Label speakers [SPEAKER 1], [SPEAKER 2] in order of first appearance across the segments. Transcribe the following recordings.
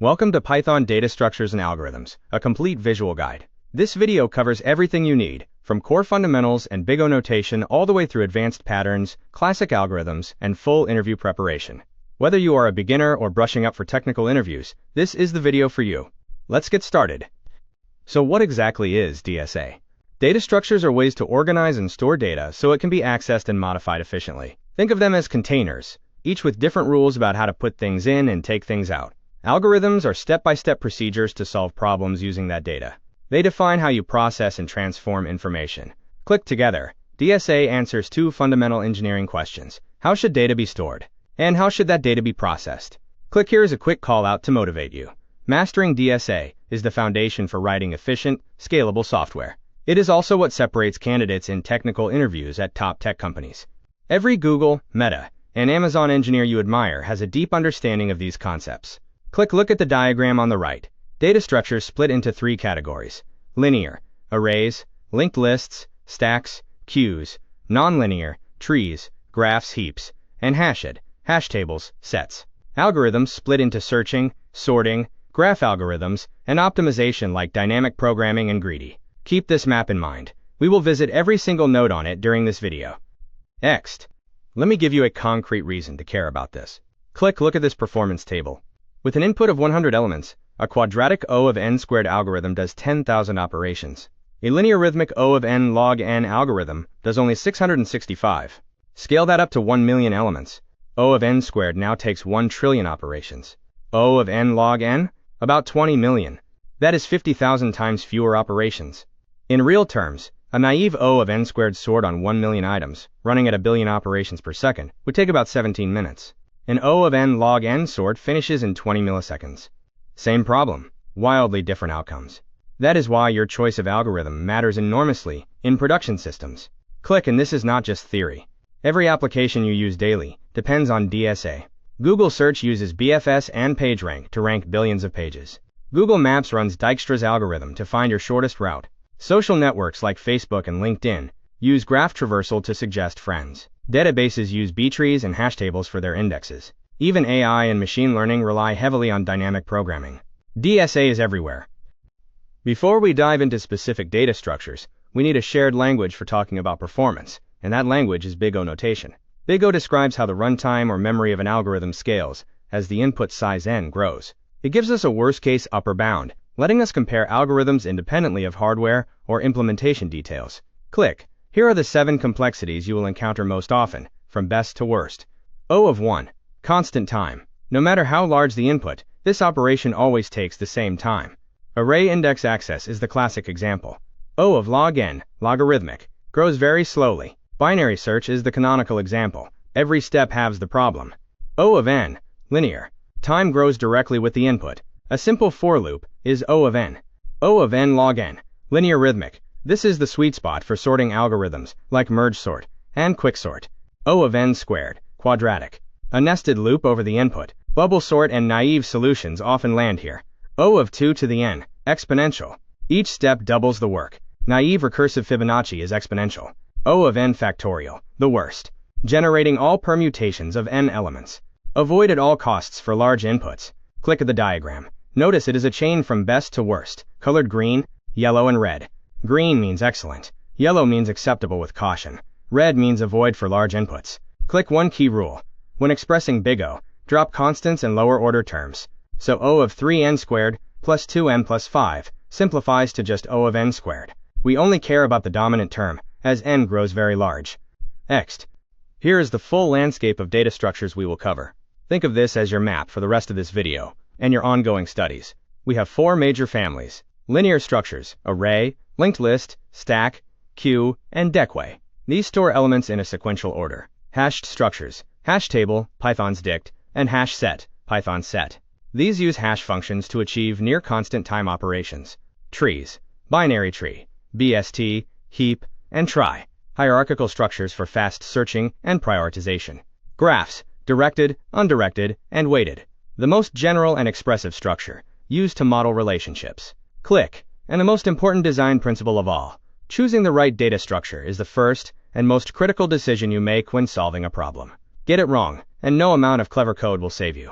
[SPEAKER 1] Welcome to Python Data Structures and Algorithms, a complete visual guide. This video covers everything you need, from core fundamentals and big O notation all the way through advanced patterns, classic algorithms, and full interview preparation. Whether you are a beginner or brushing up for technical interviews, this is the video for you. Let's get started. So what exactly is DSA? Data structures are ways to organize and store data so it can be accessed and modified efficiently. Think of them as containers, each with different rules about how to put things in and take things out. Algorithms are step-by-step procedures to solve problems using that data. They define how you process and transform information. Click together. DSA answers two fundamental engineering questions. How should data be stored? And how should that data be processed? Click here is a quick call out to motivate you. Mastering DSA is the foundation for writing efficient, scalable software. It is also what separates candidates in technical interviews at top tech companies. Every Google, Meta, and Amazon engineer you admire has a deep understanding of these concepts. Look at the diagram on the right. Data structures split into three categories: linear, arrays, linked lists, stacks, queues; nonlinear, trees, graphs, heaps; and hashed, hash tables, sets. Algorithms split into searching, sorting, graph algorithms, and optimization like dynamic programming and greedy. Keep this map in mind. We will visit every single node on it during this video. Next, let me give you a concrete reason to care about this. Look at this performance table. With an input of 100 elements, a quadratic O of n squared algorithm does 10,000 operations. A linear rhythmic O of n log n algorithm does only 665. Scale that up to 1 million elements. O of n squared now takes 1 trillion operations. O of n log n? About 20 million. That is 50,000 times fewer operations. In real terms, a naive O of n squared sort on 1 million items, running at a billion operations per second, would take about 17 minutes. An O of n log n sort finishes in 20 milliseconds. Same problem, wildly different outcomes. That is why your choice of algorithm matters enormously in production systems. And this is not just theory. Every application you use daily depends on DSA. Google Search uses BFS and PageRank to rank billions of pages. Google Maps runs Dijkstra's algorithm to find your shortest route. Social networks like Facebook and LinkedIn use graph traversal to suggest friends. Databases use B-trees and hash tables for their indexes. Even AI and machine learning rely heavily on dynamic programming. DSA is everywhere. Before we dive into specific data structures, we need a shared language for talking about performance, and that language is big O notation. Big O describes how the runtime or memory of an algorithm scales as the input size n grows. It gives us a worst-case upper bound, letting us compare algorithms independently of hardware or implementation details. Here are the 7 complexities you will encounter most often, from best to worst. O of 1. Constant time. No matter how large the input, this operation always takes the same time. Array index access is the classic example. O of log n, logarithmic, grows very slowly. Binary search is the canonical example. Every step halves the problem. O of n, linear. Time grows directly with the input. A simple for loop is O of n. O of n log n, linear rhythmic. This is the sweet spot for sorting algorithms like merge sort and quicksort. O of n squared, quadratic. A nested loop over the input. Bubble sort and naive solutions often land here. O of 2 to the n, exponential. Each step doubles the work. Naive recursive Fibonacci is exponential. O of n factorial, the worst. Generating all permutations of n elements. Avoid at all costs for large inputs. Click at the diagram. Notice it is a chain from best to worst, colored green, yellow, and red. Green means excellent. Yellow means acceptable with caution. Red means avoid for large inputs. One key rule. When expressing big O, drop constants and lower order terms. So O of 3n squared plus 2n plus 5 simplifies to just O of n squared. We only care about the dominant term, as n grows very large. Next, here is the full landscape of data structures we will cover. Think of this as your map for the rest of this video and your ongoing studies. We have 4 major families: linear structures, array, linked list, stack, queue, and deckway. These store elements in a sequential order. Hashed structures, hash table, Python's dict, and hash set, Python's set. These use hash functions to achieve near constant time operations. Trees, binary tree, BST, heap, and trie. Hierarchical structures for fast searching and prioritization. Graphs, directed, undirected, and weighted. The most general and expressive structure, used to model relationships. And the most important design principle of all, choosing the right data structure is the first and most critical decision you make when solving a problem. Get it wrong, and no amount of clever code will save you.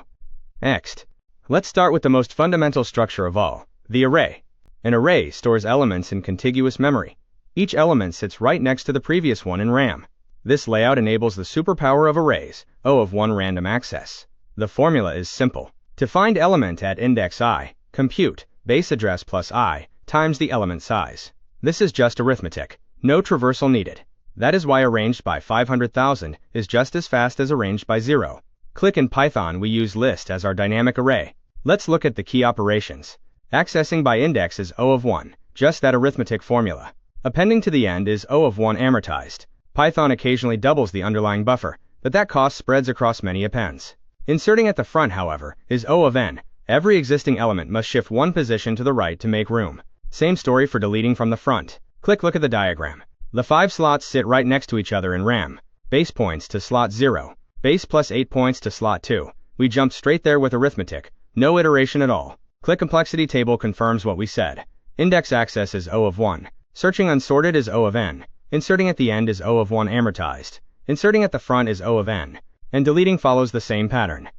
[SPEAKER 1] Next, Let's start with the most fundamental structure of all, the array. An array stores elements in contiguous memory. Each element sits right next to the previous one in RAM. This layout enables the superpower of arrays, O of 1 random access. The formula is simple. To find element at index I, compute base address plus I times the element size. This is just arithmetic. No traversal needed. That is why arranged by 500,000 is just as fast as arranged by 0. Click in Python we use list as our dynamic array. Let's look at the key operations. Accessing by index is O of 1, just that arithmetic formula. Appending to the end is O of 1 amortized. Python occasionally doubles the underlying buffer, but that cost spreads across many appends. Inserting at the front, however, is O of n. Every existing element must shift one position to the right to make room. Same story for deleting from the front. Look at the diagram. The 5 slots sit right next to each other in RAM. Base points to slot 0. Base plus 8 points to slot 2. We jumped straight there with arithmetic. No iteration at all. Complexity table confirms what we said. Index access is O of 1. Searching unsorted is O of n. Inserting at the end is O of 1 amortized. Inserting at the front is O of n. And deleting follows the same pattern.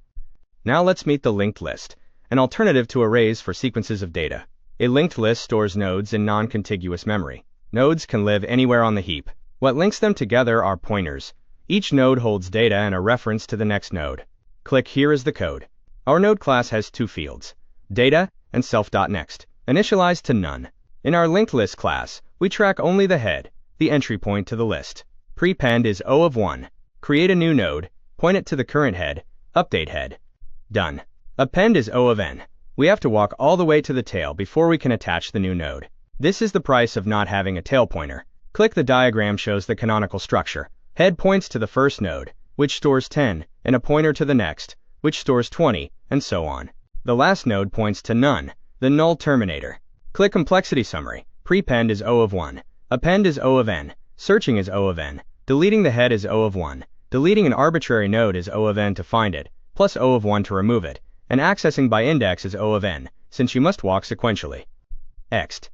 [SPEAKER 1] Now let's meet the linked list, an alternative to arrays for sequences of data. A linked list stores nodes in non-contiguous memory. Nodes can live anywhere on the heap. What links them together are pointers. Each node holds data and a reference to the next node. Here is the code. Our node class has 2 fields, data and self.next, initialized to none. In our linked list class, we track only the head, the entry point to the list. Prepend is O of 1. Create a new node, point it to the current head, update head. Done. Append is O of n. We have to walk all the way to the tail before we can attach the new node. This is the price of not having a tail pointer. The diagram shows the canonical structure. Head points to the first node, which stores 10, and a pointer to the next, which stores 20, and so on. The last node points to none, the null terminator. Complexity summary. Prepend is O of 1. Append is O of n. Searching is O of n. Deleting the head is O of 1. Deleting an arbitrary node is O of n to find it, plus O of 1 to remove it. And accessing by index is O of n, since you must walk sequentially. Next.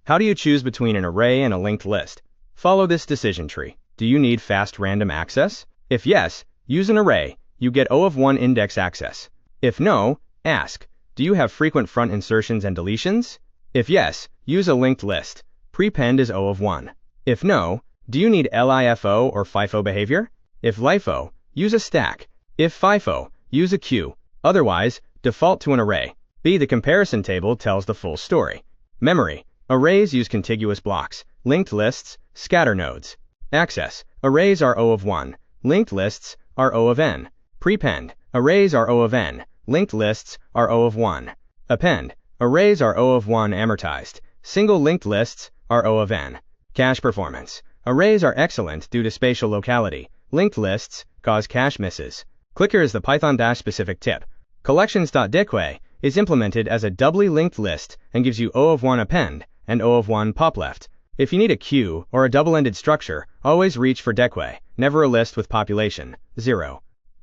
[SPEAKER 1] How do you choose between an array and a linked list? Follow this decision tree. Do you need fast random access? If yes, use an array. You get O of 1 index access. If no, ask, do you have frequent front insertions and deletions? If yes, use a linked list. Prepend is O of 1. If no, do you need LIFO or FIFO behavior? If LIFO, use a stack. If FIFO, use a queue. Otherwise, default to an array. The comparison table tells the full story. Memory. Arrays use contiguous blocks. Linked lists, scatter nodes. Access. Arrays are O of 1. Linked lists are O of n. Prepend. Arrays are O of n. Linked lists are O of 1. Append. Arrays are O of 1 amortized. Single linked lists are O of n. Cache performance. Arrays are excellent due to spatial locality. Linked lists cause cache misses. Here is the Python-specific tip. Collections.DSA is implemented as a doubly linked list and gives you O of 1 append and O of 1 pop left. If you need a queue or a double-ended structure, always reach for DSA, never a list with population 0.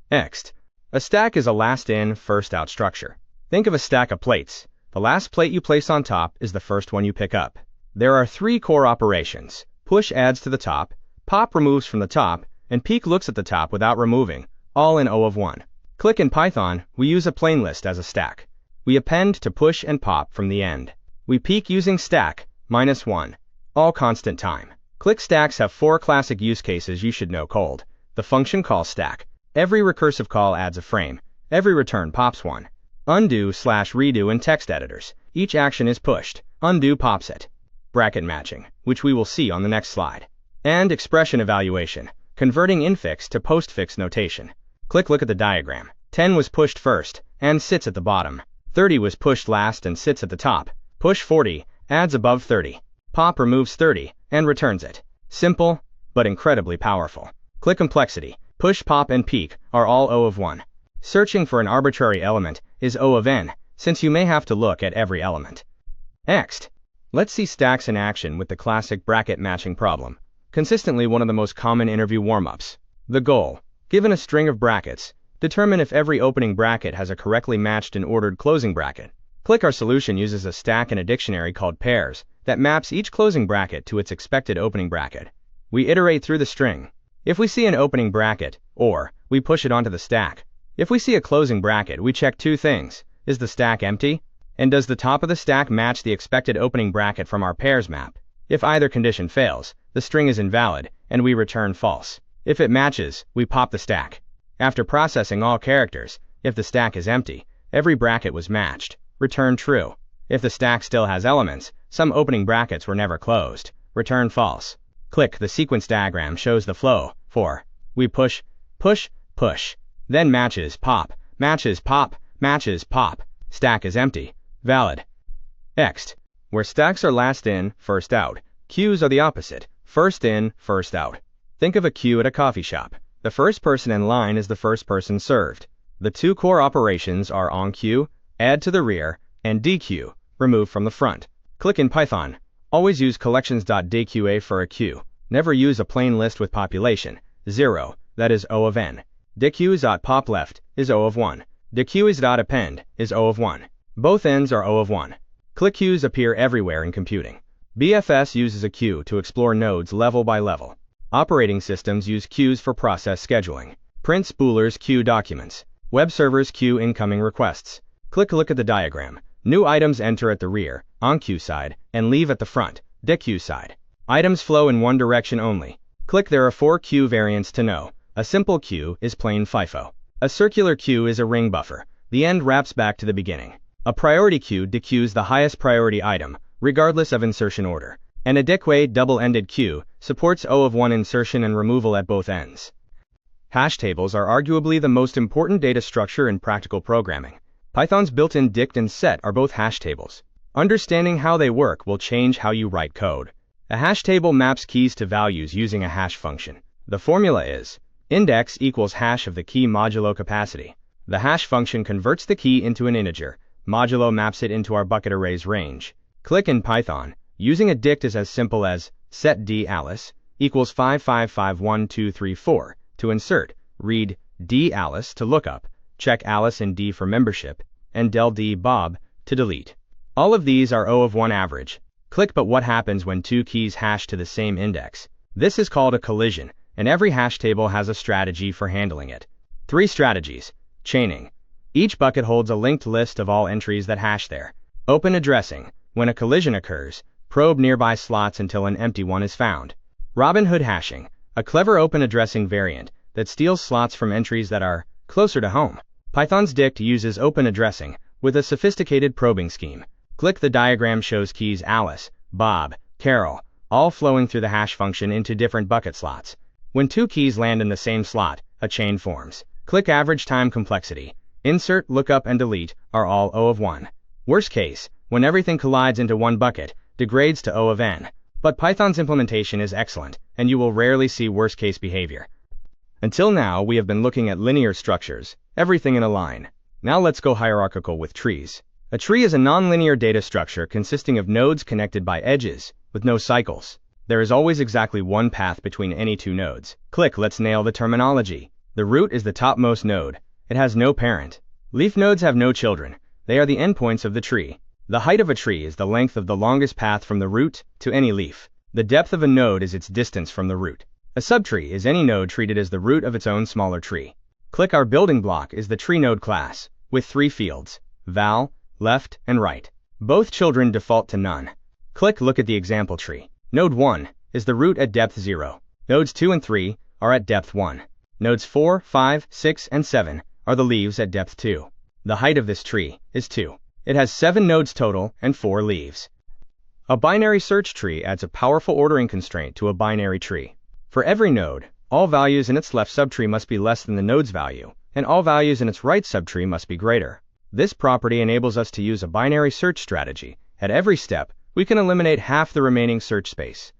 [SPEAKER 1] Next. A stack is a last-in, first-out structure. Think of a stack of plates. The last plate you place on top is the first one you pick up. There are 3 core operations. Push adds to the top, pop removes from the top, and peek looks at the top without removing, all in O of 1. In Python, we use a plain list as a stack. We append to push and pop from the end. We peek using stack, -1, all constant time. Stacks have 4 classic use cases you should know cold. The function call stack. Every recursive call adds a frame. Every return pops one. Undo/redo in text editors. Each action is pushed. Undo pops it. Bracket matching, which we will see on the next slide. And expression evaluation, converting infix to postfix notation. Look at the diagram. 10 was pushed first, and sits at the bottom. 30 was pushed last and sits at the top. Push 40, adds above 30. Pop removes 30, and returns it. Simple, but incredibly powerful. Complexity. Push, pop, and peek are all O of 1. Searching for an arbitrary element is O of n, since you may have to look at every element. Next. Let's see stacks in action with the classic bracket matching problem. Consistently one of the most common interview warm-ups. The goal. Given a string of brackets, determine if every opening bracket has a correctly matched and ordered closing bracket. Our solution uses a stack in a dictionary called pairs that maps each closing bracket to its expected opening bracket. We iterate through the string. If we see an opening bracket, or we push it onto the stack. If we see a closing bracket, we check 2 things. Is the stack empty? And does the top of the stack match the expected opening bracket from our pairs map? If either condition fails, the string is invalid, and we return false. If it matches, we pop the stack. After processing all characters, if the stack is empty, every bracket was matched, return true. If the stack still has elements, some opening brackets were never closed, return false. Click the sequence diagram shows the flow for we push, push, push, then matches pop, matches pop, matches pop, stack is empty, valid. Next, where stacks are last in, first out, queues are the opposite, first in, first out. Think of a queue at a coffee shop. The first person in line is the first person served. The two core operations are onQueue, add to the rear, and dequeue, remove from the front. Click in Python. Always use collections.dqa for a queue. Never use a plain list with population, 0, that is O of n. Dequeues.popLeft is O of 1. Dequeues.append is O of 1. Both ends are O of 1. Click queues appear everywhere in computing. BFS uses a queue to explore nodes level by level. Operating systems use queues for process scheduling. Print spoolers queue documents. Web servers queue incoming requests. Look at the diagram. New items enter at the rear, onQueue side, and leave at the front, dequeue side. Items flow in one direction only. There are 4 queue variants to know. A simple queue is plain FIFO. A circular queue is a ring buffer. The end wraps back to the beginning. A priority queue dequeues the highest priority item, regardless of insertion order. And a dequeued double-ended queue supports O of 1 insertion and removal at both ends. Hash tables are arguably the most important data structure in practical programming. Python's built-in dict and set are both hash tables. Understanding how they work will change how you write code. A hash table maps keys to values using a hash function. The formula is index equals hash of the key modulo capacity. The hash function converts the key into an integer. Modulo maps it into our bucket array's range. Click in Python. Using a dict is as simple as set d alice equals 55512334 to insert, read d alice to lookup, check alice and d for membership, and del d bob to delete. All of these are O of 1 average. But what happens when two keys hash to the same index? This is called a collision, and every hash table has a strategy for handling it. 3 strategies. Chaining. Each bucket holds a linked list of all entries that hash there. Open addressing. When a collision occurs, probe nearby slots until an empty one is found. Robin Hood hashing. A clever open addressing variant that steals slots from entries that are closer to home. Python's dict uses open addressing with a sophisticated probing scheme. The diagram shows keys Alice, Bob, Carol, all flowing through the hash function into different bucket slots. When 2 keys land in the same slot, a chain forms. Average time complexity. Insert, lookup, and delete are all O of 1. Worst case, when everything collides into one bucket, degrades to O of n. But Python's implementation is excellent, and you will rarely see worst case behavior. Until now, we have been looking at linear structures, everything in a line. Now let's go hierarchical with trees. A tree is a nonlinear data structure consisting of nodes connected by edges, with no cycles. There is always exactly one path between any 2 nodes. Let's nail the terminology. The root is the topmost node. It has no parent. Leaf nodes have no children. They are the endpoints of the tree. The height of a tree is the length of the longest path from the root to any leaf. The depth of a node is its distance from the root. A subtree is any node treated as the root of its own smaller tree. Our building block is the tree node class, with 3 fields, val, left, and right. Both children default to none. Look at the example tree. Node 1 is the root at depth 0. Nodes 2 and 3 are at depth 1. Nodes 4, 5, 6, and 7 are the leaves at depth 2. The height of this tree is 2. It has 7 nodes total and 4 leaves. A binary search tree adds a powerful ordering constraint to a binary tree. For every node, all values in its left subtree must be less than the node's value, and all values in its right subtree must be greater. This property enables us to use a binary search strategy. At every step, we can eliminate half the remaining search space.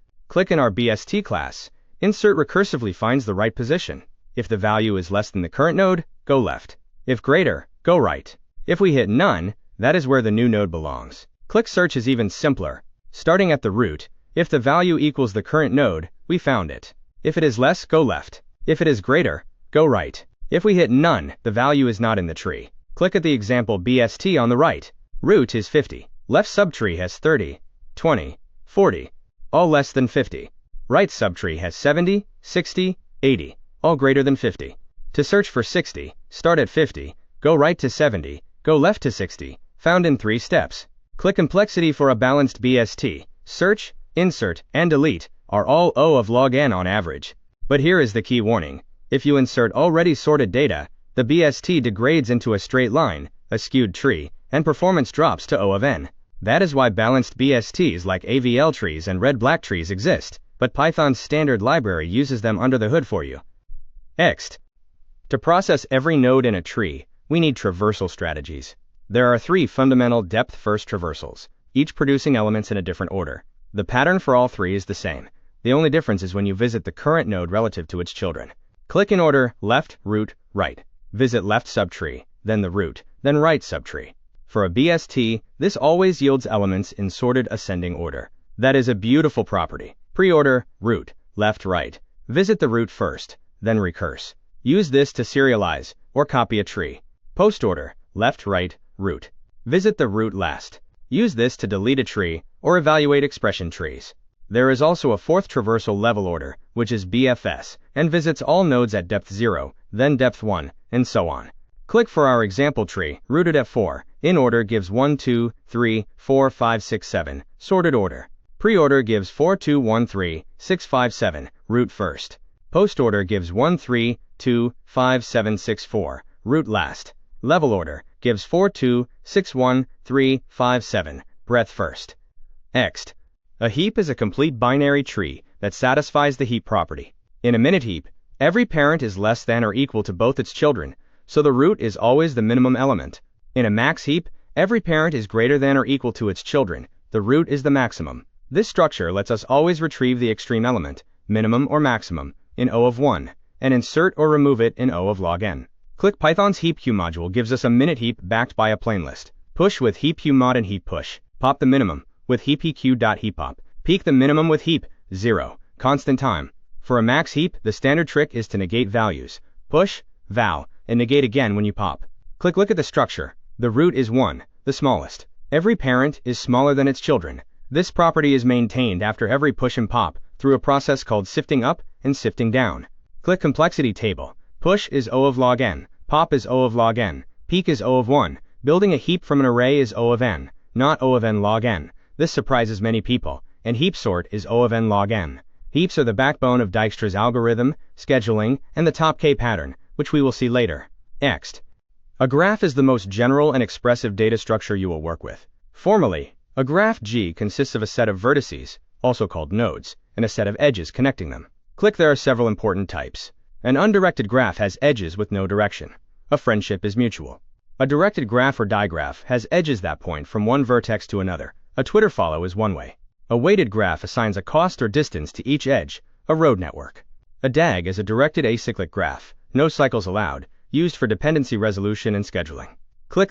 [SPEAKER 1] In our BST class, insert recursively finds the right position. If the value is less than the current node, go left. If greater, go right. If we hit none, that is where the new node belongs. Search is even simpler. Starting at the root, if the value equals the current node, we found it. If it is less, go left. If it is greater, go right. If we hit none, the value is not in the tree. At the example BST on the right. Root is 50. Left subtree has 30, 20, 40, all less than 50. Right subtree has 70, 60, 80, all greater than 50. To search for 60, start at 50, go right to 70, Go left to 60, found in 3 steps. Click complexity for a balanced BST. Search, insert, and delete are all O of log n on average. But here is the key warning. If you insert already sorted data, the BST degrades into a straight line, a skewed tree, and performance drops to O of n. That is why balanced BSTs like AVL trees and red-black trees exist, but Python's standard library uses them under the hood for you. Next, to process every node in a tree, we need traversal strategies. There are 3 fundamental depth-first traversals, each producing elements in a different order. The pattern for all 3 is the same. The only difference is when you visit the current node relative to its children. Click in order left, root, right. Visit left subtree, then the root, then right subtree. For a BST, this always yields elements in sorted ascending order. That is a beautiful property. Pre-order, root, left, right. Visit the root first, then recurse. Use this to serialize or copy a tree. Post-order, left, right, root. Visit the root last. Use this to delete a tree or evaluate expression trees. There is also a 4th traversal level order, which is BFS, and visits all nodes at depth 0, then depth 1, and so on. Click for our example tree, rooted at 4. In order gives 1, 2, 3, 4, 5, 6, 7. Sorted order. Pre-order gives 4, 2, 1, 3, 6, 5, 7. Root first. Post-order gives 1, 3, 2, 5, 7, 6, 4. Root last. Level order gives 4, 2, 6, 1, 3, 5, 7. Breadth first. Next. A heap is a complete binary tree that satisfies the heap property. In a minute heap, every parent is less than or equal to both its children, so the root is always the minimum element. In a max heap, every parent is greater than or equal to its children. The root is the maximum. This structure lets us always retrieve the extreme element, minimum or maximum, in O of 1, and insert or remove it in O of log n. Click Python's heap queue module gives us a minute heap backed by a plain list. Push with heap queue mod and heap push. Pop the minimum with heap eq.heappop. Peek the minimum with heap 0, constant time. For a max heap, the standard trick is to negate values. Push, val, and negate again when you pop. Look at the structure. The root is 1, the smallest. Every parent is smaller than its children. This property is maintained after every push and pop through a process called sifting up and sifting down. Click complexity table. Push is O of log n, pop is O of log n, peek is O of 1. Building a heap from an array is O of n, not O of n log n. This surprises many people, and heap sort is O of n log n. Heaps are the backbone of Dijkstra's algorithm, scheduling, and the top K pattern, which we will see later. Next. A graph is the most general and expressive data structure you will work with. Formally, a graph G consists of a set of vertices, also called nodes, and a set of edges connecting them. There are several important types. An undirected graph has edges with no direction. A friendship is mutual. A directed graph or digraph has edges that point from one vertex to another. A Twitter follow is one way. A weighted graph assigns a cost or distance to each edge, a road network. A DAG is a directed acyclic graph, no cycles allowed, used for dependency resolution and scheduling.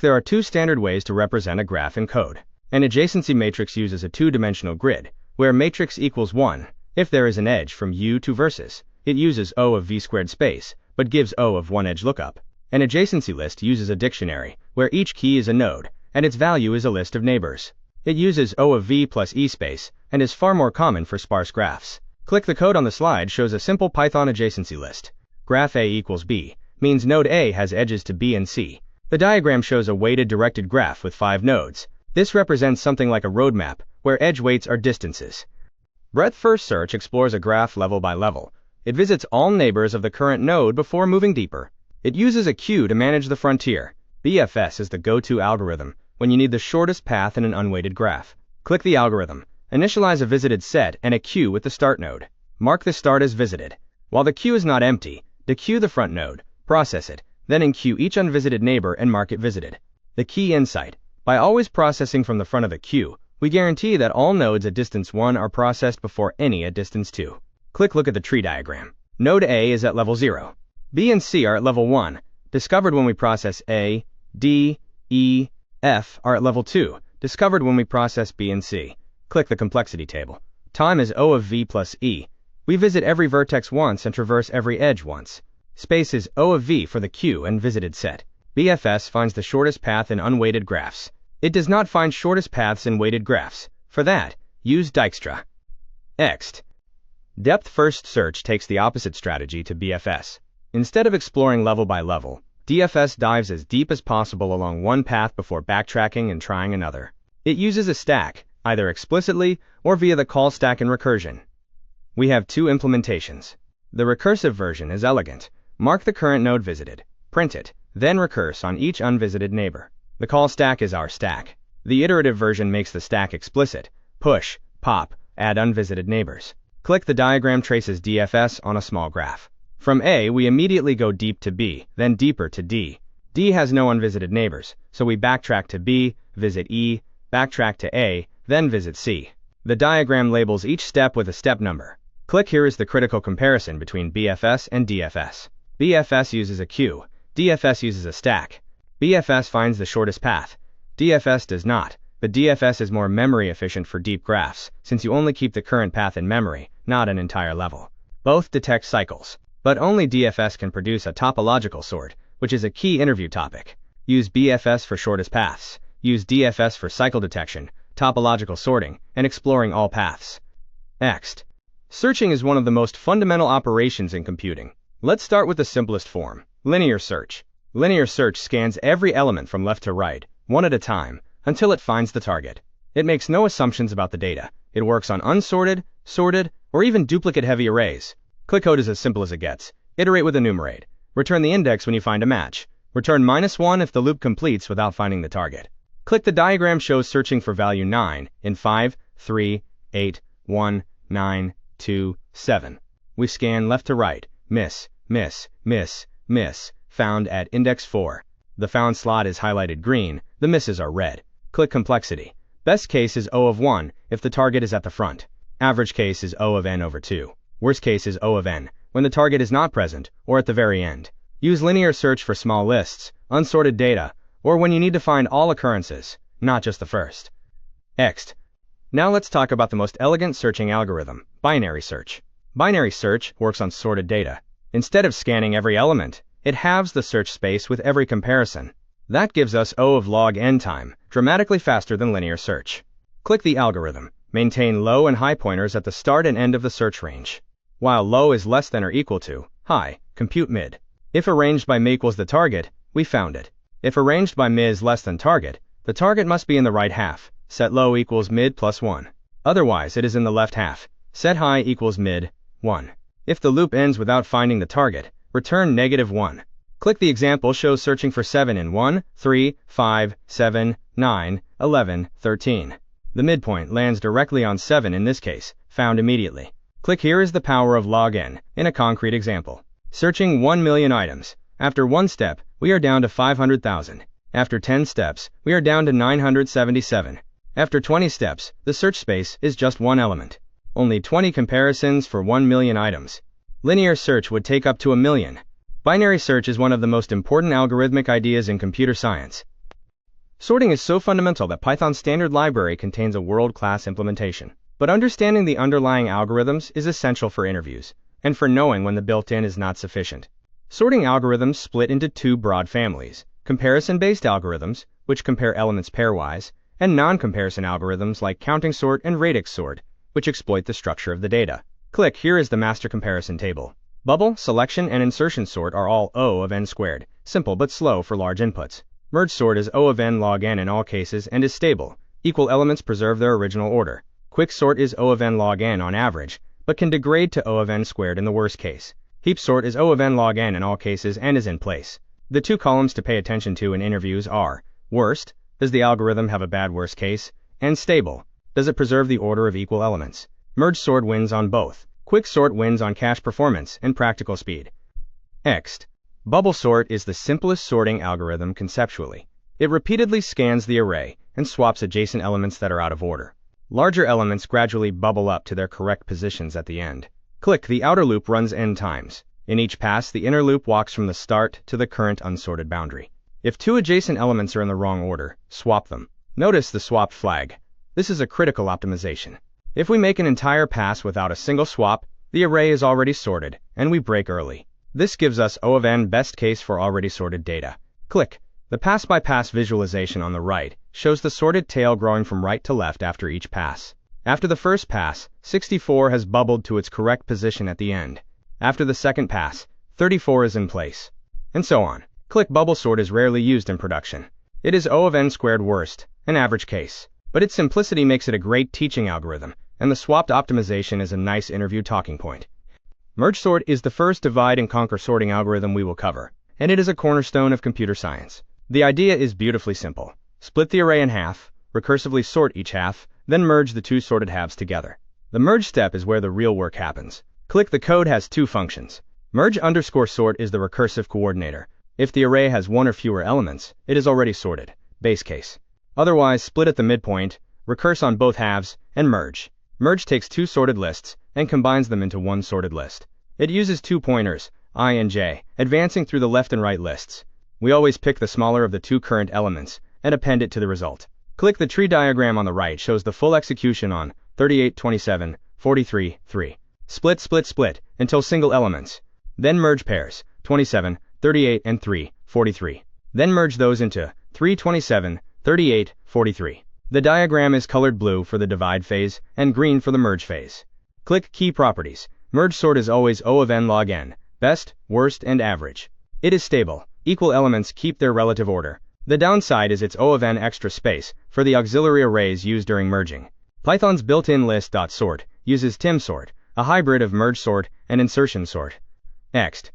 [SPEAKER 1] There are 2 standard ways to represent a graph in code. An adjacency matrix uses a 2-dimensional grid, where matrix equals 1. If there is an edge from U to versus, it uses O of V squared space, but gives O of 1 edge lookup. An adjacency list uses a dictionary, where each key is a node, and its value is a list of neighbors. It uses O of V plus E space, and is far more common for sparse graphs. The code on the slide shows a simple Python adjacency list. Graph A equals B, means node A has edges to B and C. The diagram shows a weighted directed graph with 5 nodes. This represents something like a roadmap, where edge weights are distances. Breadth first search explores a graph level by level. It visits all neighbors of the current node before moving deeper. It uses a queue to manage the frontier. BFS is the go-to algorithm when you need the shortest path in an unweighted graph. Click the algorithm. Initialize a visited set and a queue with the start node. Mark the start as visited. While the queue is not empty, dequeue the front node, process it, then enqueue each unvisited neighbor and mark it visited. The key insight. By always processing from the front of the queue, we guarantee that all nodes at distance 1 are processed before any at distance 2. Look at the tree diagram. Node A is at level 0. B and C are at level 1, discovered when we process A, D, E, F are at level 2, discovered when we process B and C. Click the complexity table. Time is O of V plus E. We visit every vertex once and traverse every edge once. Space is O of V for the queue and visited set. BFS finds the shortest path in unweighted graphs. It does not find shortest paths in weighted graphs. For that, use Dijkstra. Next. Depth first search takes the opposite strategy to BFS. Instead of exploring level by level, DFS dives as deep as possible along one path before backtracking and trying another. It uses a stack, either explicitly or via the call stack in recursion. We have two implementations. The recursive version is elegant. Mark the current node visited, print it, then recurse on each unvisited neighbor. The call stack is our stack. The iterative version makes the stack explicit. Push, pop, add unvisited neighbors. Click the diagram traces DFS on a small graph. From A, we immediately go deep to B, then deeper to D. D has no unvisited neighbors, so we backtrack to B, visit E, backtrack to A, then visit C. The diagram labels each step with a step number. Click here is the critical comparison between BFS and DFS. BFS uses a queue, DFS uses a stack. BFS finds the shortest path. DFS does not, but DFS is more memory efficient for deep graphs, since you only keep the current path in memory, not an entire level. Both detect cycles, but only DFS can produce a topological sort, which is a key interview topic. Use BFS for shortest paths. Use DFS for cycle detection, topological sorting, and exploring all paths. Next. Searching is one of the most fundamental operations in computing. Let's start with the simplest form, linear search. Linear search scans every element from left to right, one at a time, until it finds the target. It makes no assumptions about the data. It works on unsorted, sorted, or even duplicate-heavy arrays. Click code is as simple as it gets. Iterate with enumerate. Return the index when you find a match. Return -1 if the loop completes without finding the target. Click the diagram shows searching for value 9 in 5, 3, 8, 1, 9, 2, 7. We scan left to right. Miss, miss, miss, miss. Found at index 4. The found slot is highlighted green, the misses are red. Click complexity. Best case is O of 1 if the target is at the front. Average case is O of n over 2. Worst case is O of n when the target is not present or at the very end. Use linear search for small lists, unsorted data, or when you need to find all occurrences, not just the first. Next. Now let's talk about the most elegant searching algorithm, binary search. Binary search works on sorted data. Instead of scanning every element, it halves the search space with every comparison. That gives us O of log n time, dramatically faster than linear search. Click the algorithm. Maintain low and high pointers at the start and end of the search range. While low is less than or equal to high, compute mid. If arranged by mi equals the target, we found it. If arranged by mi is less than target, the target must be in the right half. Set low equals mid plus 1. Otherwise, it is in the left half. Set high equals mid, 1. If the loop ends without finding the target, return -1. Click the example shows searching for 7 in 1, 3, 5, 7, 9, 11, 13. The midpoint lands directly on 7 in this case, found immediately. Click here is the power of log n, in a concrete example. Searching 1 million items. After one step, we are down to 500,000. After 10 steps, we are down to 977. After 20 steps, the search space is just one element. Only 20 comparisons for 1 million items. Linear search would take up to 1 million. Binary search is one of the most important algorithmic ideas in computer science. Sorting is so fundamental that Python's standard library contains a world-class implementation. But understanding the underlying algorithms is essential for interviews, and for knowing when the built-in is not sufficient. Sorting algorithms split into two broad families: comparison-based algorithms, which compare elements pairwise, and non-comparison algorithms like counting sort and radix sort, which exploit the structure of the data. Click here is the master comparison table. Bubble, selection, and insertion sort are all O of n squared, simple but slow for large inputs. Merge sort is O of n log n in all cases and is stable. Equal elements preserve their original order. Quick sort is O of n log n on average, but can degrade to O of n squared in the worst case. Heap sort is O of n log n in all cases and is in place. The two columns to pay attention to in interviews are worst, does the algorithm have a bad worst case, and stable, does it preserve the order of equal elements. Merge sort wins on both. Quick sort wins on cache performance and practical speed. Next. Bubble sort is the simplest sorting algorithm conceptually. It repeatedly scans the array and swaps adjacent elements that are out of order. Larger elements gradually bubble up to their correct positions at the end. Click the outer loop runs n times. In each pass, the inner loop walks from the start to the current unsorted boundary. If two adjacent elements are in the wrong order, swap them. Notice the swapped flag. This is a critical optimization. If we make an entire pass without a single swap, the array is already sorted, and we break early. This gives us O of n best case for already sorted data. Click. The pass-by-pass visualization on the right shows the sorted tail growing from right to left after each pass. After the first pass, 64 has bubbled to its correct position at the end. After the second pass, 34 is in place. And so on. Click bubble sort is rarely used in production. It is O of n squared worst, an average case. But its simplicity makes it a great teaching algorithm, and the swapped optimization is a nice interview talking point. Merge sort is the first divide and conquer sorting algorithm we will cover, and it is a cornerstone of computer science. The idea is beautifully simple. Split the array in half, recursively sort each half, then merge the two sorted halves together. The merge step is where the real work happens. Click the code has two functions. Merge underscore sort is the recursive coordinator. If the array has one or fewer elements, it is already sorted, base case. Otherwise, split at the midpoint, recurse on both halves, and merge. Merge takes two sorted lists and combines them into one sorted list. It uses two pointers, I and j, advancing through the left and right lists. We always pick the smaller of the two current elements and append it to the result. Click the tree diagram on the right shows the full execution on 38, 27, 43, 3. Split, split, split until single elements. Then merge pairs, 27, 38, and 3, 43. Then merge those into 3, 27, 38, 43. The diagram is colored blue for the divide phase and green for the merge phase. Click Key Properties. Merge sort is always O of n log n, best, worst, and average. It is stable. Equal elements keep their relative order. The downside is its O of n extra space for the auxiliary arrays used during merging. Python's built-in list.sort uses timsort, a hybrid of merge sort and insertion sort. Next.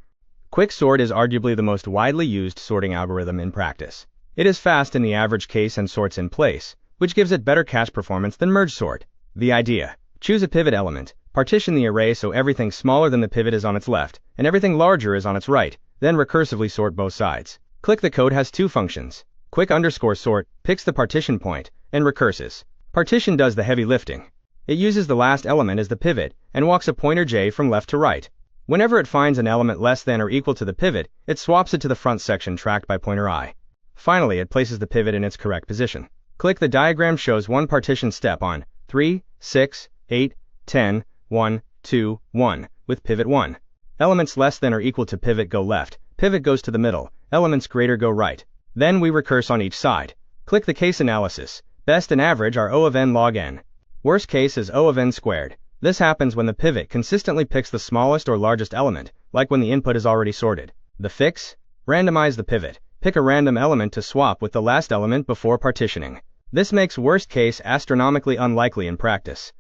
[SPEAKER 1] Quick sort is arguably the most widely used sorting algorithm in practice. It is fast in the average case and sorts in place, which gives it better cache performance than merge sort. The idea: choose a pivot element, partition the array so everything smaller than the pivot is on its left, and everything larger is on its right, then recursively sort both sides. Click the code has two functions. Quick underscore sort picks the partition point and recurses. Partition does the heavy lifting. It uses the last element as the pivot and walks a pointer j from left to right. Whenever it finds an element less than or equal to the pivot, it swaps it to the front section tracked by pointer I. Finally, it places the pivot in its correct position. Click the diagram shows one partition step on 3, 6, 8, 10, 1, 2, 1, with pivot 1. Elements less than or equal to pivot go left, pivot goes to the middle, elements greater go right. Then we recurse on each side. Click the case analysis. Best and average are O of n log n. Worst case is O of n squared. This happens when the pivot consistently picks the smallest or largest element, like when the input is already sorted. The fix? Randomize the pivot. Pick a random element to swap with the last element before partitioning. This makes worst case astronomically unlikely in practice.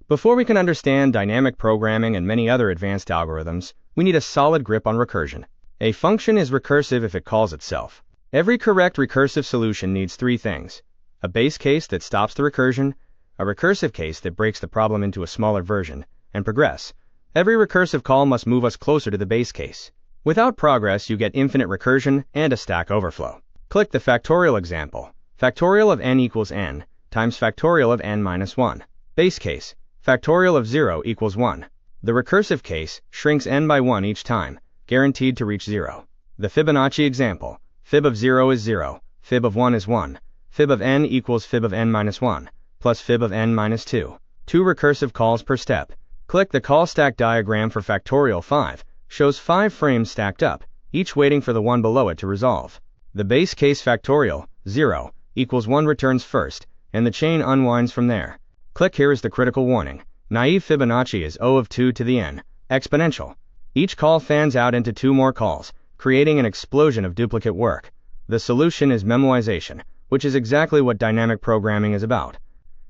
[SPEAKER 1] Before we can understand dynamic programming and many other advanced algorithms, we need a solid grip on recursion. A function is recursive if it calls itself. Every correct recursive solution needs three things: a base case that stops the recursion, a recursive case that breaks the problem into a smaller version, and progress. Every recursive call must move us closer to the base case. Without progress, you get infinite recursion and a stack overflow. Click the factorial example. Factorial of n equals n times factorial of n minus 1. Base case. Factorial of 0 equals 1. The recursive case shrinks n by 1 each time, guaranteed to reach 0. The Fibonacci example. Fib of 0 is 0, fib of 1 is 1, fib of n equals fib of n minus 1, plus fib of n minus 2. 2 recursive calls per step. Click the call stack diagram for factorial 5. Shows 5 frames stacked up, each waiting for the one below it to resolve. The base case factorial, 0, equals 1 returns first, and the chain unwinds from there. Click here is the critical warning. Naive Fibonacci is O of 2 to the n, exponential. Each call fans out into 2 more calls, creating an explosion of duplicate work. The solution is memoization, which is exactly what dynamic programming is about.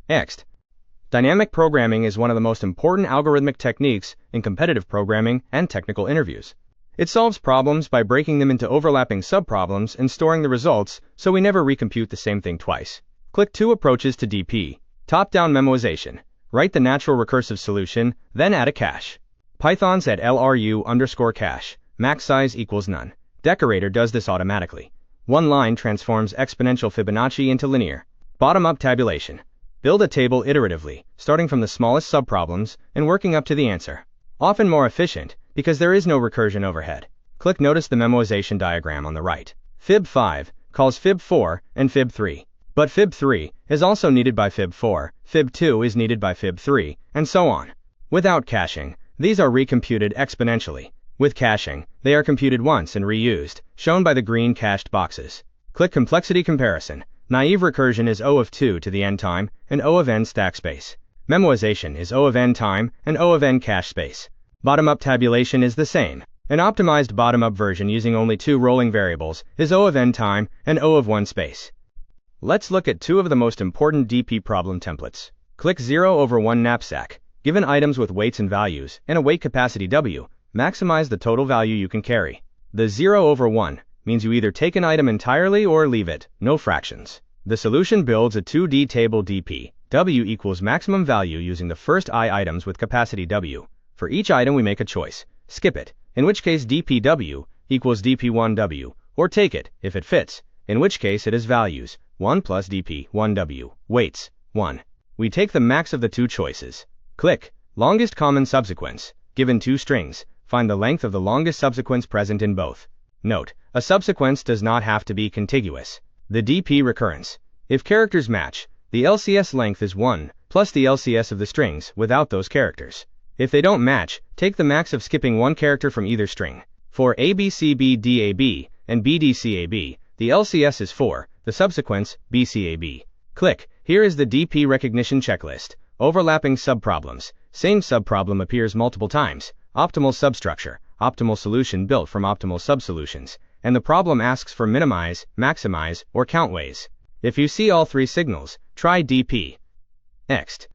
[SPEAKER 1] Next. Dynamic programming is one of the most important algorithmic techniques in competitive programming and technical interviews. It solves problems by breaking them into overlapping subproblems and storing the results so we never recompute the same thing twice. Click 2 approaches to DP. Top-down memoization. Write the natural recursive solution, then add a cache. Python's at LRU_cache. Max size equals none. Decorator does this automatically. One line transforms exponential Fibonacci into linear. Bottom-up tabulation. Build a table iteratively, starting from the smallest subproblems and working up to the answer. Often more efficient, because there is no recursion overhead. Click Notice the memoization diagram on the right. Fib 5 calls Fib 4 and Fib 3. But Fib 3 is also needed by Fib 4, Fib 2 is needed by Fib 3, and so on. Without caching, these are recomputed exponentially. With caching, they are computed once and reused, shown by the green cached boxes. Click Complexity Comparison. Naive recursion is O of 2 to the n time and O of n stack space. Memoization is O of n time and O of n cache space. Bottom-up tabulation is the same. An optimized bottom-up version using only 2 rolling variables is O of n time and O of 1 space. Let's look at 2 of the most important DP problem templates. Click 0 over 1 knapsack. Given items with weights and values, and a weight capacity W, maximize the total value you can carry. The 0 over 1 means you either take an item entirely or leave it, no fractions. The solution builds a 2D table DP. W equals maximum value using the first I items with capacity W. For each item we make a choice. Skip it, in which case DPW equals DP1W, or take it, if it fits, in which case it is values, 1 plus DP1W, weights, 1. We take the max of the 2 choices. Click longest common subsequence. Given 2 strings, find the length of the longest subsequence present in both. Note, a subsequence does not have to be contiguous. The DP recurrence. If characters match, the LCS length is 1, plus the LCS of the strings without those characters. If they don't match, take the max of skipping 1 character from either string. For ABCBDAB and BDCAB, the LCS is 4, the subsequence, BCAB. Click, here is the DP recognition checklist. Overlapping subproblems. Same subproblem appears multiple times. Optimal substructure. Optimal solution built from optimal subsolutions. And the problem asks for minimize, maximize, or count ways. If you see all 3 signals, try DP. Next.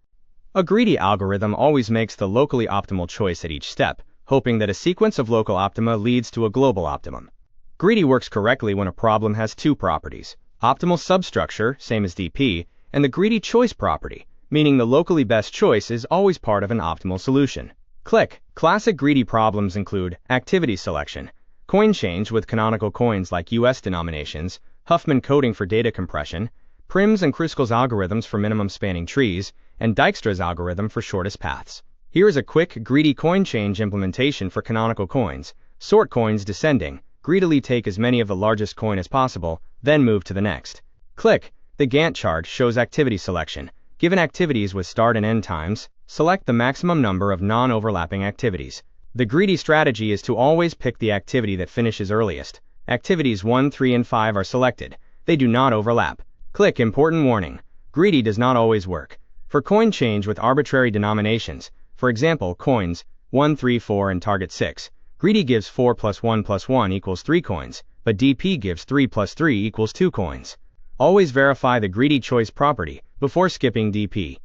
[SPEAKER 1] A greedy algorithm always makes the locally optimal choice at each step, hoping that a sequence of local optima leads to a global optimum. Greedy works correctly when a problem has 2 properties. Optimal substructure, same as DP, and the greedy choice property, meaning the locally best choice is always part of an optimal solution. Click. Classic greedy problems include activity selection, coin change with canonical coins like US denominations, Huffman coding for data compression, Prim's and Kruskal's algorithms for minimum spanning trees, and Dijkstra's algorithm for shortest paths. Here is a quick greedy coin change implementation for canonical coins. Sort coins descending, greedily take as many of the largest coin as possible, then move to the next. Click. The Gantt chart shows activity selection. Given activities with start and end times, select the maximum number of non-overlapping activities. The greedy strategy is to always pick the activity that finishes earliest. Activities 1, 3, and 5 are selected. They do not overlap. Click important warning. Greedy does not always work. For coin change with arbitrary denominations, for example coins 1, 3, 4 and target 6, greedy gives 4 plus 1 equals 3 coins, but DP gives 3 plus 3 equals 2 coins. Always verify the greedy choice property before skipping DP.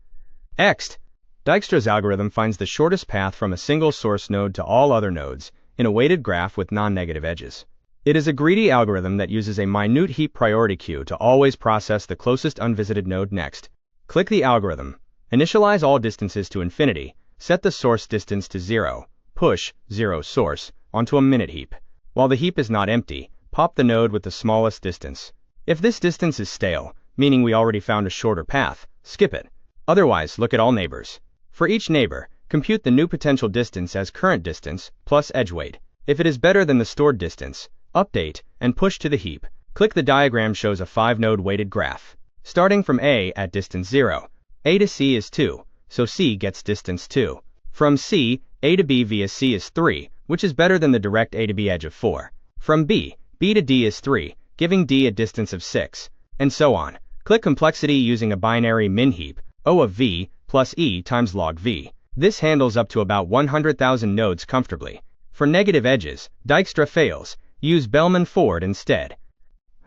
[SPEAKER 1] Next. Dijkstra's algorithm finds the shortest path from a single source node to all other nodes in a weighted graph with non-negative edges. It is a greedy algorithm that uses a minute heap priority queue to always process the closest unvisited node next. Click the algorithm. Initialize all distances to infinity. Set the source distance to 0. Push 0 source onto a minute heap. While the heap is not empty, pop the node with the smallest distance. If this distance is stale, meaning we already found a shorter path, skip it. Otherwise, look at all neighbors. For each neighbor, compute the new potential distance as current distance plus edge weight. If it is better than the stored distance, update and push to the heap. Click the diagram shows a 5-node weighted graph. Starting from A at distance 0, A to C is 2, so C gets distance 2. From C, A to B via C is 3, which is better than the direct A to B edge of 4. From B, B to D is 3, giving D a distance of 6, and so on. Click complexity using a binary min heap, O of V plus E times log V. This handles up to about 100,000 nodes comfortably. For negative edges, Dijkstra fails. Use Bellman-Ford instead.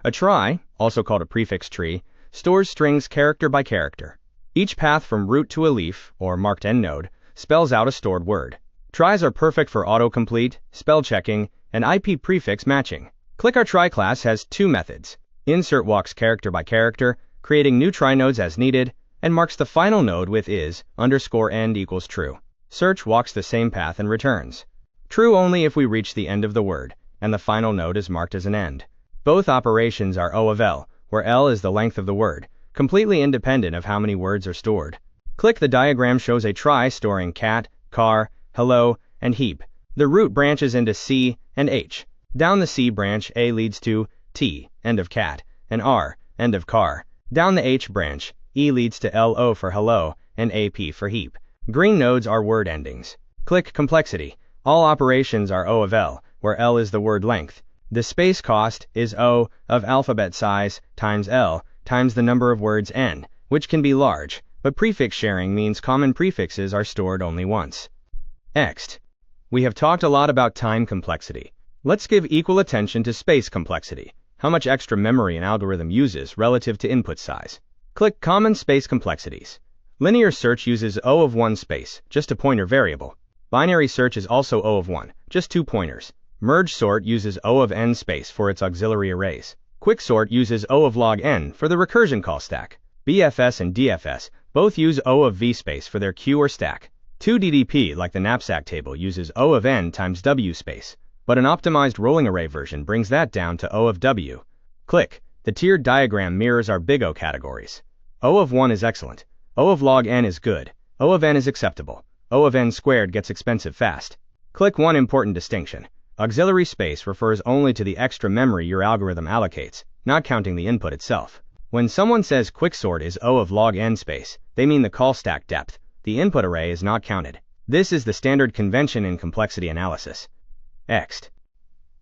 [SPEAKER 1] A trie, also called a prefix tree, stores strings character by character. Each path from root to a leaf, or marked endnode, spells out a stored word. Tries are perfect for autocomplete, spell checking, and IP prefix matching. Click our trie class has 2 methods. Insert walks character by character, creating new trie nodes as needed, and marks the final node with is_end equals true. Search walks the same path and returns true only if we reach the end of the word, and the final node is marked as an end. Both operations are O of L, where L is the length of the word, completely independent of how many words are stored. Click the diagram shows a trie storing cat, car, hello, and heap. The root branches into C and H. Down the C branch, A leads to T, end of cat, and R, end of car. Down the H branch, E leads to LO for hello, and AP for heap. Green nodes are word endings. Click complexity. All operations are O of L, where L is the word length. The space cost is O of alphabet size times L times the number of words N, which can be large, but prefix sharing means common prefixes are stored only once. Next. We have talked a lot about time complexity. Let's give equal attention to space complexity, how much extra memory an algorithm uses relative to input size. Click Common Space Complexities. Linear search uses O of 1 space, just a pointer variable. Binary search is also O of 1, just 2 pointers. Merge sort uses O of n space for its auxiliary arrays. Quicksort uses O of log n for the recursion call stack. BFS and DFS both use O of v space for their queue or stack. 2DDP, like the knapsack table, uses O of n times w space, but an optimized rolling array version brings that down to O of w. Click. The tiered diagram mirrors our big O categories. O of 1 is excellent. O of log n is good. O of n is acceptable. O of n squared gets expensive fast. Click one important distinction. Auxiliary space refers only to the extra memory your algorithm allocates, not counting the input itself. When someone says quicksort is O of log n space, they mean the call stack depth. The input array is not counted. This is the standard convention in complexity analysis. Next.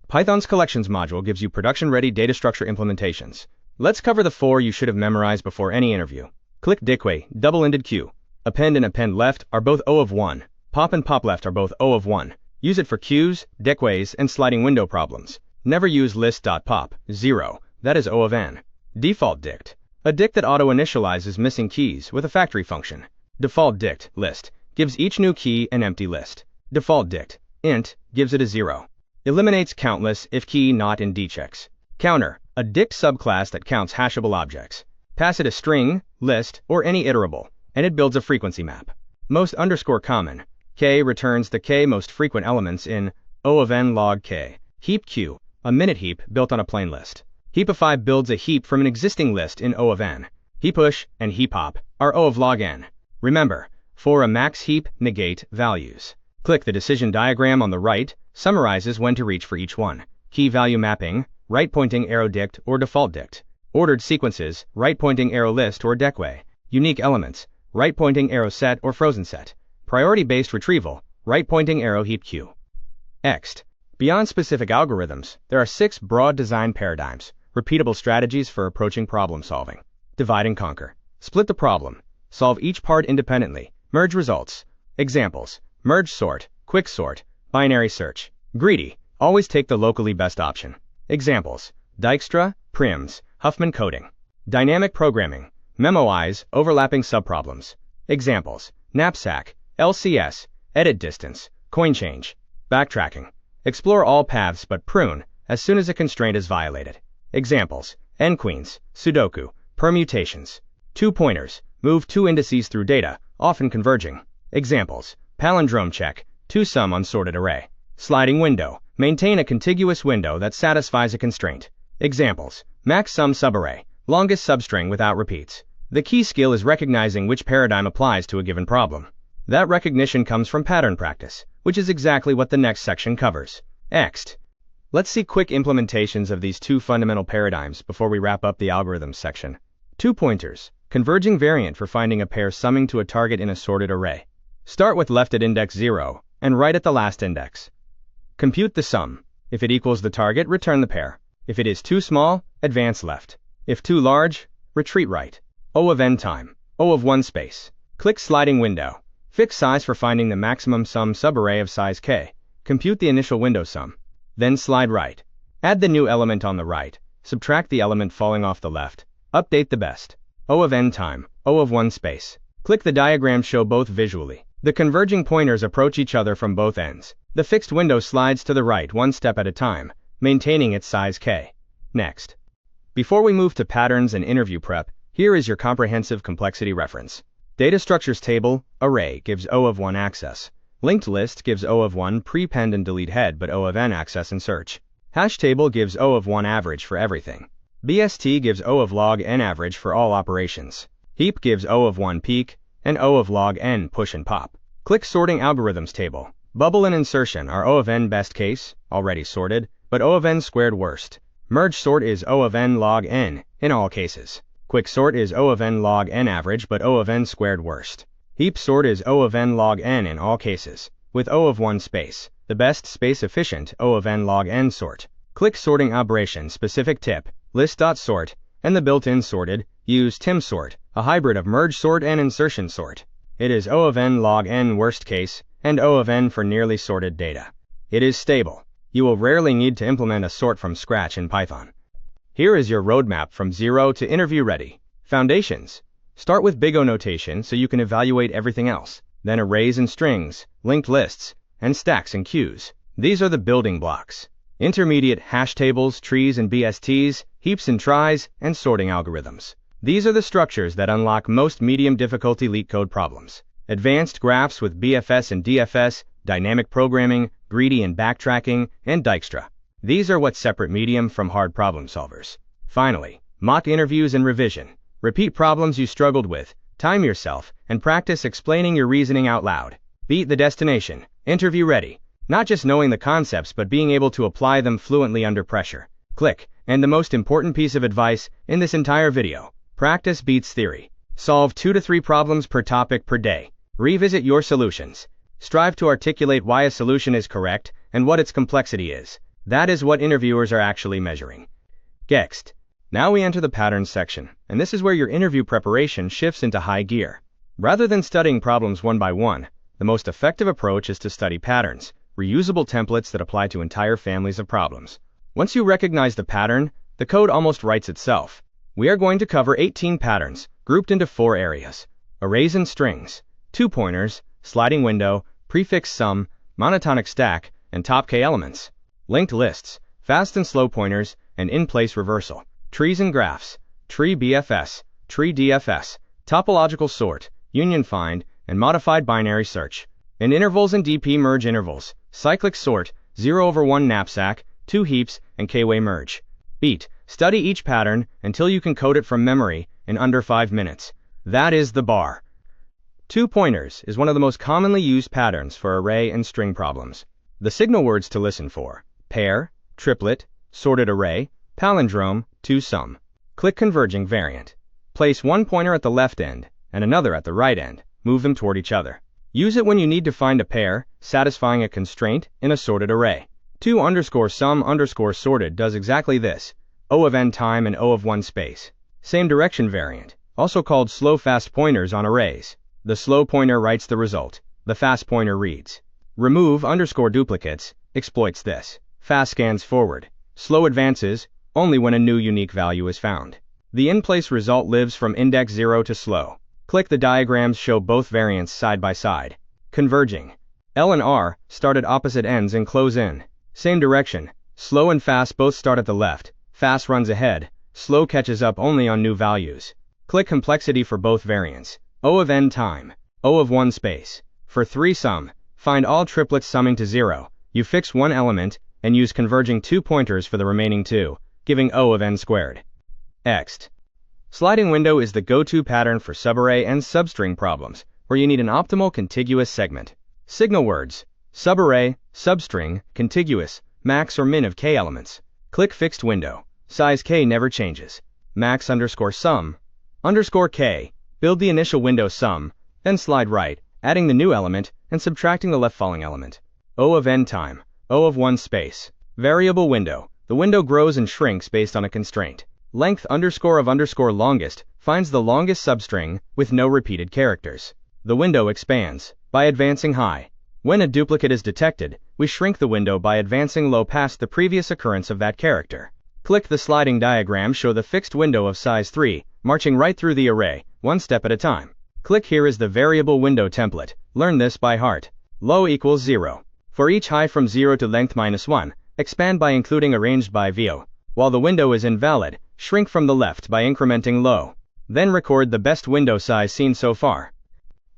[SPEAKER 1] Python's collections module gives you production-ready data structure implementations. Let's cover the 4 you should have memorized before any interview. Click DQA, double-ended queue. Append and append left are both O of 1. Pop and pop left are both O of 1. Use it for queues, dequays, and sliding window problems. Never use list.pop, 0. That is O of n. Default dict. A dict that auto-initializes missing keys with a factory function. Default dict, list, gives each new key an empty list. Default dict, int, gives it a 0. Eliminates countless if key not in dchecks. Counter, a dict subclass that counts hashable objects. Pass it a string, list, or any iterable, and it builds a frequency map. Most underscore common. K returns the k most frequent elements in O of n log k. Heap q, a minute heap built on a plain list. Heapify builds a heap from an existing list in O of n. Heapush and heapop are O of log n. Remember, for a max heap, negate values. Click the decision diagram on the right, summarizes when to reach for each one. Key value mapping, right pointing arrow dict or default dict. Ordered sequences, right pointing arrow list or decway. Unique elements, right pointing arrow set or frozen set. Priority-based retrieval, right pointing arrow heap queue. Next. Beyond specific algorithms, there are 6 broad design paradigms, repeatable strategies for approaching problem solving. Divide and conquer. Split the problem. Solve each part independently. Merge results. Examples: merge sort, quick sort, binary search. Greedy. Always take the locally best option. Examples: Dijkstra, prims, Huffman coding. Dynamic programming. Memoize overlapping subproblems. Examples: knapsack, LCS, edit distance, coin change. Backtracking. Explore all paths but prune as soon as a constraint is violated. Examples: nqueens, Sudoku, permutations. 2 pointers. Move 2 indices through data, often converging. Examples: palindrome check, 2 sum unsorted array. Sliding window. Maintain a contiguous window that satisfies a constraint. Examples: max sum subarray, longest substring without repeats. The key skill is recognizing which paradigm applies to a given problem. That recognition comes from pattern practice, which is exactly what the next section covers. Next. Let's see quick implementations of these 2 fundamental paradigms before we wrap up the algorithms section. 2 pointers. Converging variant for finding a pair summing to a target in a sorted array. Start with left at index 0 and right at the last index. Compute the sum. If it equals the target, return the pair. If it is too small, advance left. If too large, retreat right. O of n time. O of 1 space. Click sliding window. Fix size for finding the maximum sum subarray of size k. Compute the initial window sum. Then slide right. Add the new element on the right. Subtract the element falling off the left. Update the best. O of n time. O of 1 space. Click the diagram show both visually. The converging pointers approach each other from both ends. The fixed window slides to the right 1 step at a time, maintaining its size k. Next. Before we move to patterns and interview prep, here is your comprehensive complexity reference. Data structures table, array, gives O of 1 access. Linked list gives O of 1 prepend and delete head but O of n access and search. Hash table gives O of 1 average for everything. BST gives O of log n average for all operations. Heap gives O of 1 peek, and O of log n push and pop. Click sorting algorithms table. Bubble and insertion are O of n best case, already sorted, but O of n squared worst. Merge sort is O of n log n, in all cases. Quick sort is O of n log n average but O of n squared worst. Heap sort is O of n log n in all cases, with O of 1 space. The best space efficient O of n log n sort. Click sorting operation specific tip, list.sort, and the built-in sorted, use timsort, a hybrid of merge sort and insertion sort. It is O of n log n worst case, and O of n for nearly sorted data. It is stable. You will rarely need to implement a sort from scratch in Python. Here is your roadmap from zero to interview ready. Foundations. Start with big O notation so you can evaluate everything else. Then arrays and strings, linked lists, and stacks and queues. These are the building blocks. Intermediate hash tables, trees and BSTs, heaps and tries, and sorting algorithms. These are the structures that unlock most medium difficulty LeetCode problems. Advanced graphs with BFS and DFS, dynamic programming, greedy and backtracking, and Dijkstra. These are what separate medium from hard problem solvers. Finally, mock interviews and revision. Repeat problems you struggled with, time yourself, and practice explaining your reasoning out loud. Beat the destination. Interview ready. Not just knowing the concepts but being able to apply them fluently under pressure. Click. And the most important piece of advice in this entire video. Practice beats theory. Solve 2 to 3 problems per topic per day. Revisit your solutions. Strive to articulate why a solution is correct and what its complexity is. That is what interviewers are actually measuring. Next. Now we enter the patterns section, and this is where your interview preparation shifts into high gear. Rather than studying problems one by one, the most effective approach is to study patterns, reusable templates that apply to entire families of problems. Once you recognize the pattern, the code almost writes itself. We are going to cover 18 patterns, grouped into 4 areas: arrays and strings, 2-pointers, sliding window, prefix sum, monotonic stack, and top k elements, linked lists, fast and slow pointers, and in-place reversal, trees and graphs, tree BFS, tree DFS, topological sort, union find, and modified binary search, and intervals and DP merge intervals, cyclic sort, 0/1 knapsack, 2 heaps, and k-way merge. Beat. Study each pattern until you can code it from memory in under 5 minutes. That is the bar. 2-pointers is one of the most commonly used patterns for array and string problems. The signal words to listen for: pair, triplet, sorted array, palindrome, 2-sum. Click converging variant. Place one pointer at the left end and another at the right end. Move them toward each other. Use it when you need to find a pair, satisfying a constraint in a sorted array. 2_sum_sorted does exactly this. O of n time and O of 1 space. Same direction variant, also called slow-fast pointers on arrays. The slow pointer writes the result. The fast pointer reads. Remove _duplicates exploits this. Fast scans forward. Slow advances only when a new unique value is found. The in-place result lives from index 0 to slow. Click the diagrams show both variants side by side. Converging. L and R start at opposite ends and close in. Same direction. Slow and fast both start at the left. Fast runs ahead. Slow catches up only on new values. Click complexity for both variants. O of n time. O of 1 space. For 3-sum, find all triplets summing to 0. You fix one element and use converging 2 pointers for the remaining 2, giving O of n squared. Next. Sliding window is the go-to pattern for subarray and substring problems, where you need an optimal contiguous segment. Signal words: subarray, substring, contiguous, max or min of k elements. Click fixed window. Size k never changes. max_sum_k. Build the initial window sum, then slide right, adding the new element and subtracting the left falling element. O of n time. O of 1 space. Variable window. The window grows and shrinks based on a constraint. Length _of longest finds the longest substring with no repeated characters. The window expands by advancing high. When a duplicate is detected, we shrink the window by advancing low past the previous occurrence of that character. Click the sliding diagram show the fixed window of size 3, marching right through the array, one step at a time. Click here is the variable window template. Learn this by heart. Low equals 0. For each high from 0 to length -1, expand by including arranged by VO. While the window is invalid, shrink from the left by incrementing low. Then record the best window size seen so far.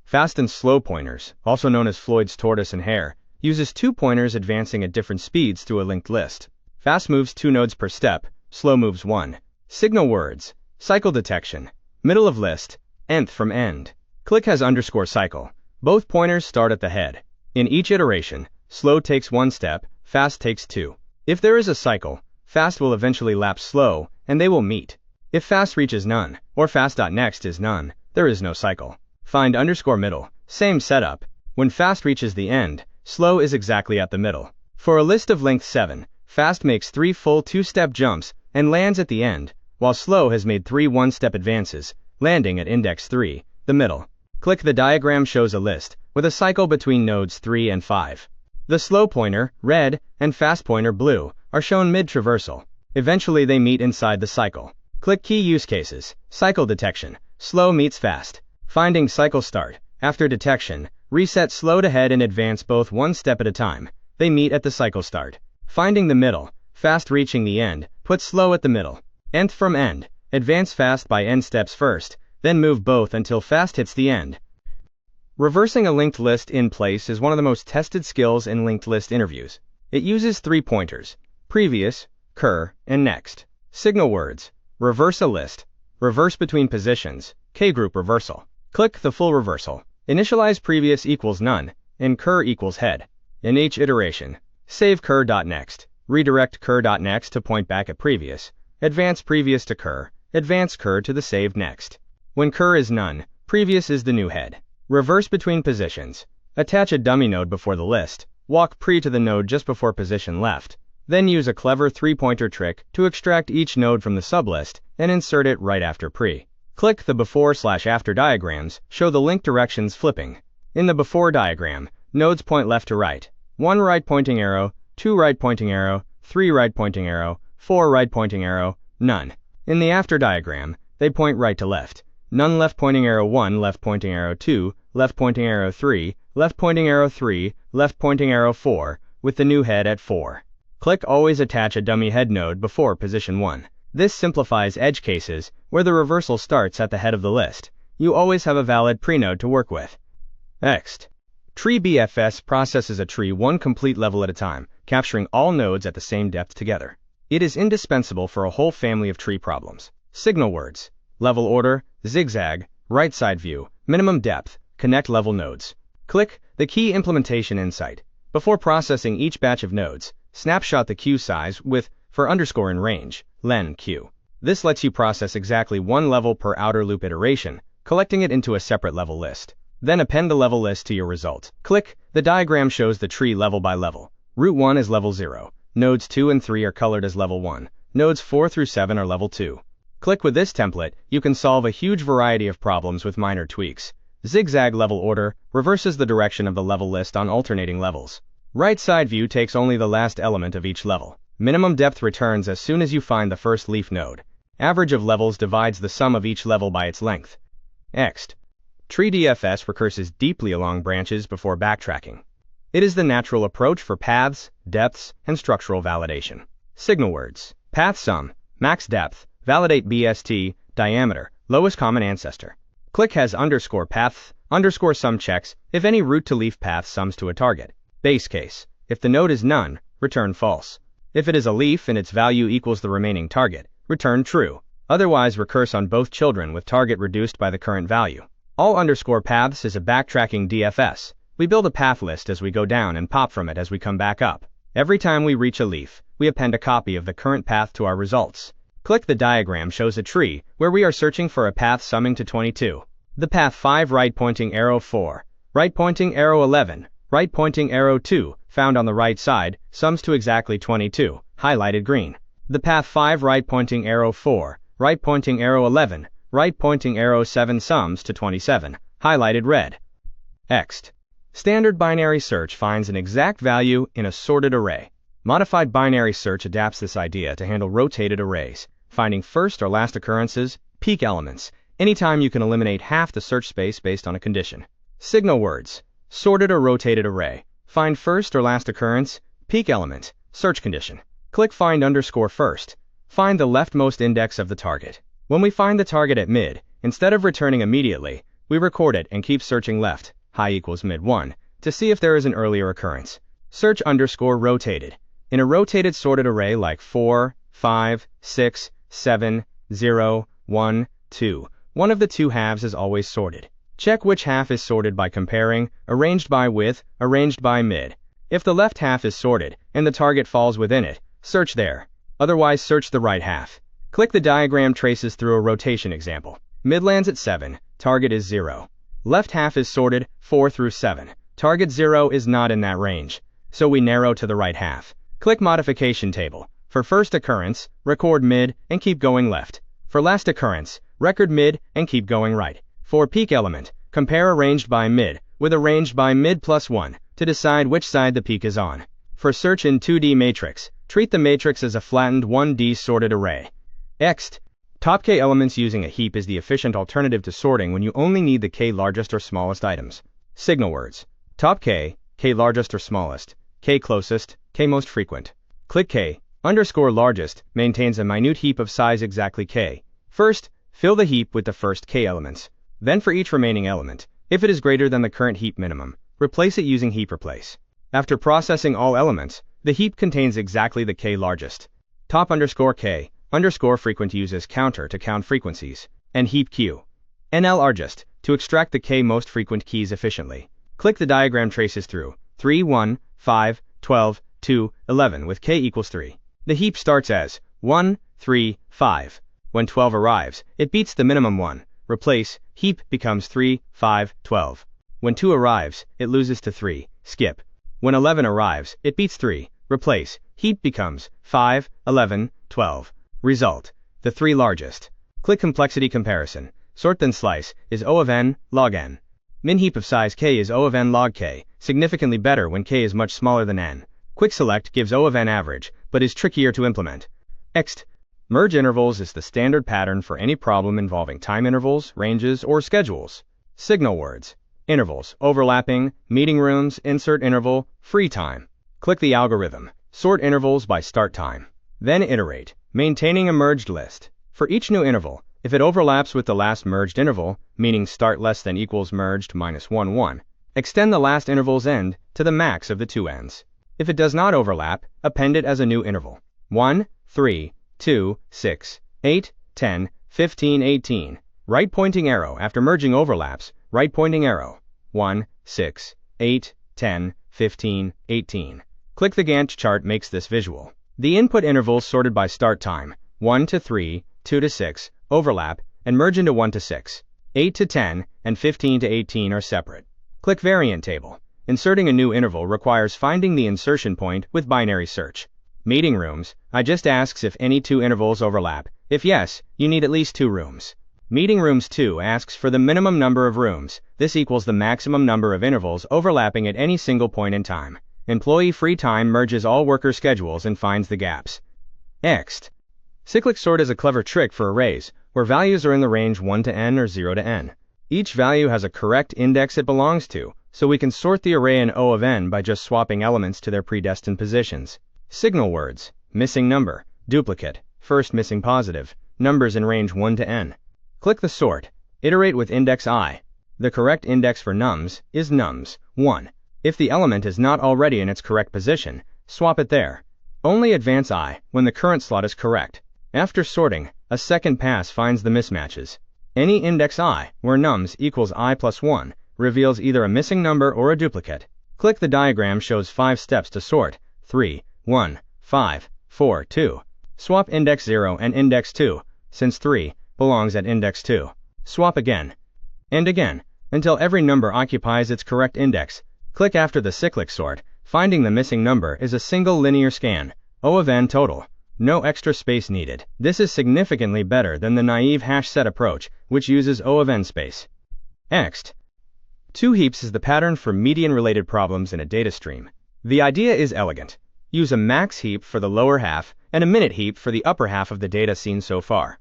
[SPEAKER 1] Fast and slow pointers, also known as Floyd's tortoise and hare, uses 2 pointers advancing at different speeds through a linked list. Fast moves 2 nodes per step, slow moves 1. Signal words: cycle detection, middle of list, nth from end. Click has _cycle. Both pointers start at the head. In each iteration, slow takes 1 step, fast takes 2. If there is a cycle, fast will eventually lapse slow, and they will meet. If fast reaches none, or fast.next is none, there is no cycle. Find _middle, same setup. When fast reaches the end, slow is exactly at the middle. For a list of length 7, fast makes 3 full 2-step jumps and lands at the end, while slow has made 3 1-step advances, landing at index 3, the middle. Click the diagram shows a list with a cycle between nodes 3 and 5. The slow pointer, red, and fast pointer, blue, are shown mid-traversal. Eventually they meet inside the cycle. Click Key Use Cases. Cycle Detection. Slow meets fast. Finding cycle start. After detection, reset slow to head and advance both one step at a time. They meet at the cycle start. Finding the middle. Fast reaching the end. Put slow at the middle. Nth from end. Advance fast by end steps first, then move both until fast hits the end. Reversing a linked list in place is one of the most tested skills in linked list interviews. It uses 3 pointers: previous, cur, and next. Signal words: reverse a list, reverse between positions, K-group reversal. Click the full reversal. Initialize previous equals none, and cur equals head. In each iteration, save cur.next, redirect cur.next to point back at previous, advance previous to cur, advance cur to the saved next. When cur is none, previous is the new head. Reverse between positions. Attach a dummy node before the list, walk pre to the node just before position left, then use a clever 3-pointer trick to extract each node from the sublist and insert it right after pre. Click the before/after diagrams, show the link directions flipping. In the before diagram, nodes point left to right. 1 right pointing arrow, 2 right pointing arrow, 3 right pointing arrow, 4 right pointing arrow, none. In the after diagram, they point right to left. None left pointing arrow 1, left pointing arrow 2, left pointing arrow 3, left pointing arrow 3, left pointing arrow 4, with the new head at 4. Click Always attach a dummy head node before position 1. This simplifies edge cases where the reversal starts at the head of the list. You always have a valid pre-node to work with. Next. Tree BFS processes a tree one complete level at a time, capturing all nodes at the same depth together. It is indispensable for a whole family of tree problems. Signal words: level order, zigzag, right side view, minimum depth, connect level nodes. Click the Key Implementation Insight. Before processing each batch of nodes, snapshot the queue size with for underscore in range, len queue. This lets you process exactly one level per outer loop iteration, collecting it into a separate level list. Then append the level list to your result. Click, the diagram shows the tree level by level. Root 1 is level 0. Nodes 2 and 3 are colored as level 1. Nodes 4 through 7 are level 2. Click with this template, you can solve a huge variety of problems with minor tweaks. Zigzag level order reverses the direction of the level list on alternating levels. Right side view takes only the last element of each level. Minimum depth returns as soon as you find the first leaf node. Average of levels divides the sum of each level by its length. Next. Tree DFS recurses deeply along branches before backtracking. It is the natural approach for paths, depths, and structural validation. Signal words: path sum, max depth, validate BST, diameter, lowest common ancestor. Click has underscore path, underscore sum checks if any root to leaf path sums to a target. Base case: if the node is none, return false. If it is a leaf and its value equals the remaining target, return true. Otherwise recurse on both children with target reduced by the current value. All underscore paths is a backtracking DFS. We build a path list as we go down and pop from it as we come back up. Every time we reach a leaf, we append a copy of the current path to our results. Click the diagram shows a tree where we are searching for a path summing to 22. The path 5 right pointing arrow 4, right pointing arrow 11, right pointing arrow 2, found on the right side, sums to exactly 22, highlighted green. The path 5 right pointing arrow 4, right pointing arrow 11, right pointing arrow 7 sums to 27, highlighted red. Next. Standard binary search finds an exact value in a sorted array. Modified binary search adapts this idea to handle rotated arrays, finding first or last occurrences, peak elements. Anytime you can eliminate half the search space based on a condition. Signal words: sorted or rotated array. Find first or last occurrence, peak element, search condition. Click find underscore first. Find the leftmost index of the target. When we find the target at mid, instead of returning immediately, we record it and keep searching left, high equals mid 1, to see if there is an earlier occurrence. Search underscore rotated. In a rotated sorted array like 4, 5, 6, 7, 0, 1, 2, one of the two halves is always sorted. Check which half is sorted by comparing arranged by with, arranged by mid. If the left half is sorted and the target falls within it, search there. Otherwise search the right half. Click the diagram traces through a rotation example. Mid lands at 7, target is 0. Left half is sorted 4 through 7. Target 0 is not in that range, so we narrow to the right half. Click modification table. For first occurrence, record mid and keep going left. For last occurrence, record mid and keep going right. For peak element, compare arranged by mid with a range by mid plus 1 to decide which side the peak is on. For search in 2D matrix, treat the matrix as a flattened 1D sorted array. Next, top k elements using a heap is the efficient alternative to sorting when you only need the k largest or smallest items. Signal words: top k, k largest or smallest, k closest, k most frequent. Click k underscore largest maintains a minute heap of size exactly k. First, fill the heap with the first k elements. Then for each remaining element, if it is greater than the current heap minimum, replace it using heap replace. After processing all elements, the heap contains exactly the k largest. Top underscore k underscore frequent uses counter to count frequencies, and heap q. NL largest to extract the k most frequent keys efficiently. Click the diagram traces through 3, 1, 5, 12, 2, 11 with k equals 3. The heap starts as 1, 3, 5. When 12 arrives, it beats the minimum 1. Replace, heap becomes 3, 5, 12. When 2 arrives, it loses to 3. Skip. When 11 arrives, it beats 3. Replace, heap becomes 5, 11, 12. Result: the 3 largest. Click complexity comparison. Sort then slice is O of n log n. Min heap of size k is O of n log k, significantly better when k is much smaller than n. Quick select gives O of n average, but is trickier to implement. Next, merge intervals is the standard pattern for any problem involving time intervals, ranges, or schedules. Signal words: intervals, overlapping, meeting rooms, insert interval, free time. Click the algorithm. Sort intervals by start time. Then iterate, maintaining a merged list. For each new interval, if it overlaps with the last merged interval, meaning start less than equals merged minus 1, 1, extend the last interval's end to the max of the two ends. If it does not overlap, append it as a new interval. 1, 3, 2, 6, 8, 10, 15, 18. Right pointing arrow after merging overlaps, right pointing arrow. 1, 6, 8, 10, 15, 18. Click the Gantt chart makes this visual. The input intervals sorted by start time, 1 to 3, 2 to 6, overlap, and merge into 1 to 6. 8 to 10, and 15 to 18 are separate. Click Variant Table. Inserting a new interval requires finding the insertion point with binary search. Meeting rooms, I just asks if any two intervals overlap. If yes, you need at least 2 rooms. Meeting rooms 2 asks for the minimum number of rooms. This equals the maximum number of intervals overlapping at any single point in time. Employee free time merges all worker schedules and finds the gaps. Next, cyclic sort is a clever trick for arrays, where values are in the range 1 to n or 0 to n. Each value has a correct index it belongs to, so we can sort the array in O of n by just swapping elements to their predestined positions. Signal words: missing number, duplicate, first missing positive, numbers in range 1 to n. Click the sort. Iterate with index I. The correct index for nums is nums 1. If the element is not already in its correct position, swap it there. Only advance I when the current slot is correct. After sorting, a second pass finds the mismatches. Any index I where nums equals I plus 1 reveals either a missing number or a duplicate. Click the diagram shows 5 steps to sort: 3, 1, 5, 4, 2. Swap index 0 and index 2, since 3 belongs at index 2. Swap again, and again, until every number occupies its correct index. Click after the cyclic sort. Finding the missing number is a single linear scan, O of n total. No extra space needed. This is significantly better than the naive hash set approach, which uses O of n space. Next, 2 heaps is the pattern for median-related problems in a data stream. The idea is elegant. Use a max heap for the lower half and a minute heap for the upper half of the data seen so far.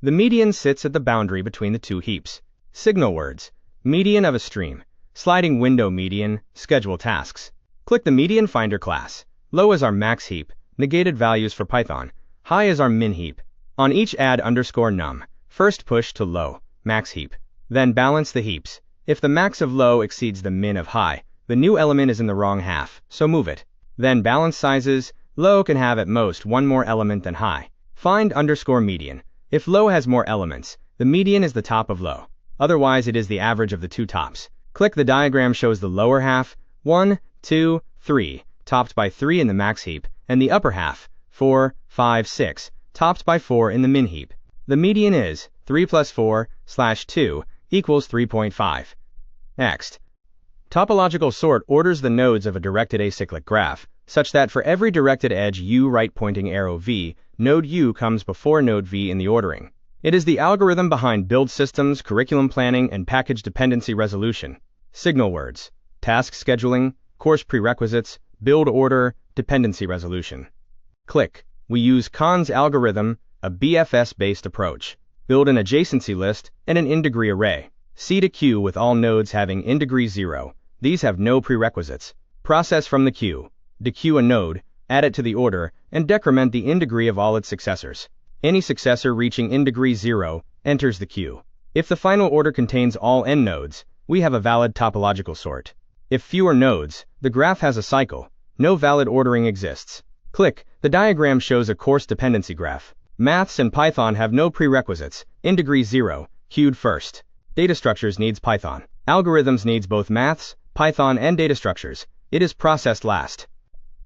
[SPEAKER 1] The median sits at the boundary between the 2 heaps. Signal words: median of a stream, sliding window median, schedule tasks. Click the median finder class. Low is our max heap, negated values for Python. High is our min heap. On each add underscore num, first push to low, max heap. Then balance the heaps. If the max of low exceeds the min of high, the new element is in the wrong half, so move it. Then balance sizes. Low can have at most 1 more element than high. Find underscore median. If low has more elements, the median is the top of low. Otherwise it is the average of the 2 tops. Click the diagram shows the lower half, 1, 2, 3, topped by 3 in the max heap, and the upper half, 4, 5, 6, topped by 4 in the min heap. The median is 3 plus 4 / 2 equals 3.5. Next, topological sort orders the nodes of a directed acyclic graph, such that for every directed edge U right pointing arrow V, node U comes before node V in the ordering. It is the algorithm behind build systems, curriculum planning, and package dependency resolution. Signal words: task scheduling, course prerequisites, build order, dependency resolution. Click. We use Kahn's algorithm, a BFS-based approach. Build an adjacency list and an in-degree array. Seed a queue with all nodes having in-degree 0. These have no prerequisites. Process from the queue. Dequeue a node, add it to the order, and decrement the in-degree of all its successors. Any successor reaching in-degree 0 enters the queue. If the final order contains all n nodes, we have a valid topological sort. If fewer nodes, the graph has a cycle. No valid ordering exists. Click. The diagram shows a course dependency graph. Maths and Python have no prerequisites. In-degree 0, queued first. Data structures needs Python. Algorithms needs both maths, Python, and data structures. It is processed last.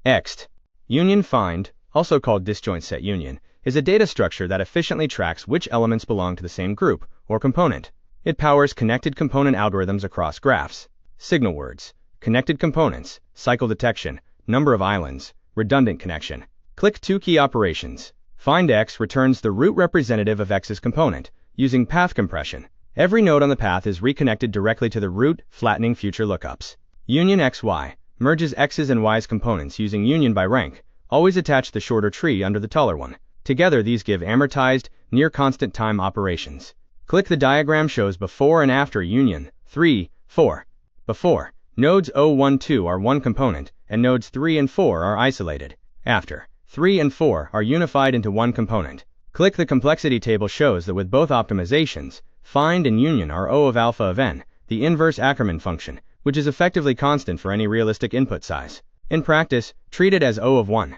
[SPEAKER 1] Ext. Union find, also called disjoint set union, is a data structure that efficiently tracks which elements belong to the same group or component. It powers connected component algorithms across graphs. Signal words: connected components, cycle detection, number of islands, redundant connection. Click two key operations. Find X returns the root representative of X's component, using path compression. Every node on the path is reconnected directly to the root, flattening future lookups. Union XY merges X's and Y's components using union by rank. Always attach the shorter tree under the taller one. Together these give amortized, near constant time operations. Click. The diagram shows before and after union 3, 4. Before, nodes 0, 1, 2 are one component, and nodes 3 and 4 are isolated. After, 3 and 4 are unified into one component. Click. The complexity table shows that with both optimizations, find and union are O of alpha of n, the inverse Ackermann function, which is effectively constant for any realistic input size. In practice, treat it as O of 1.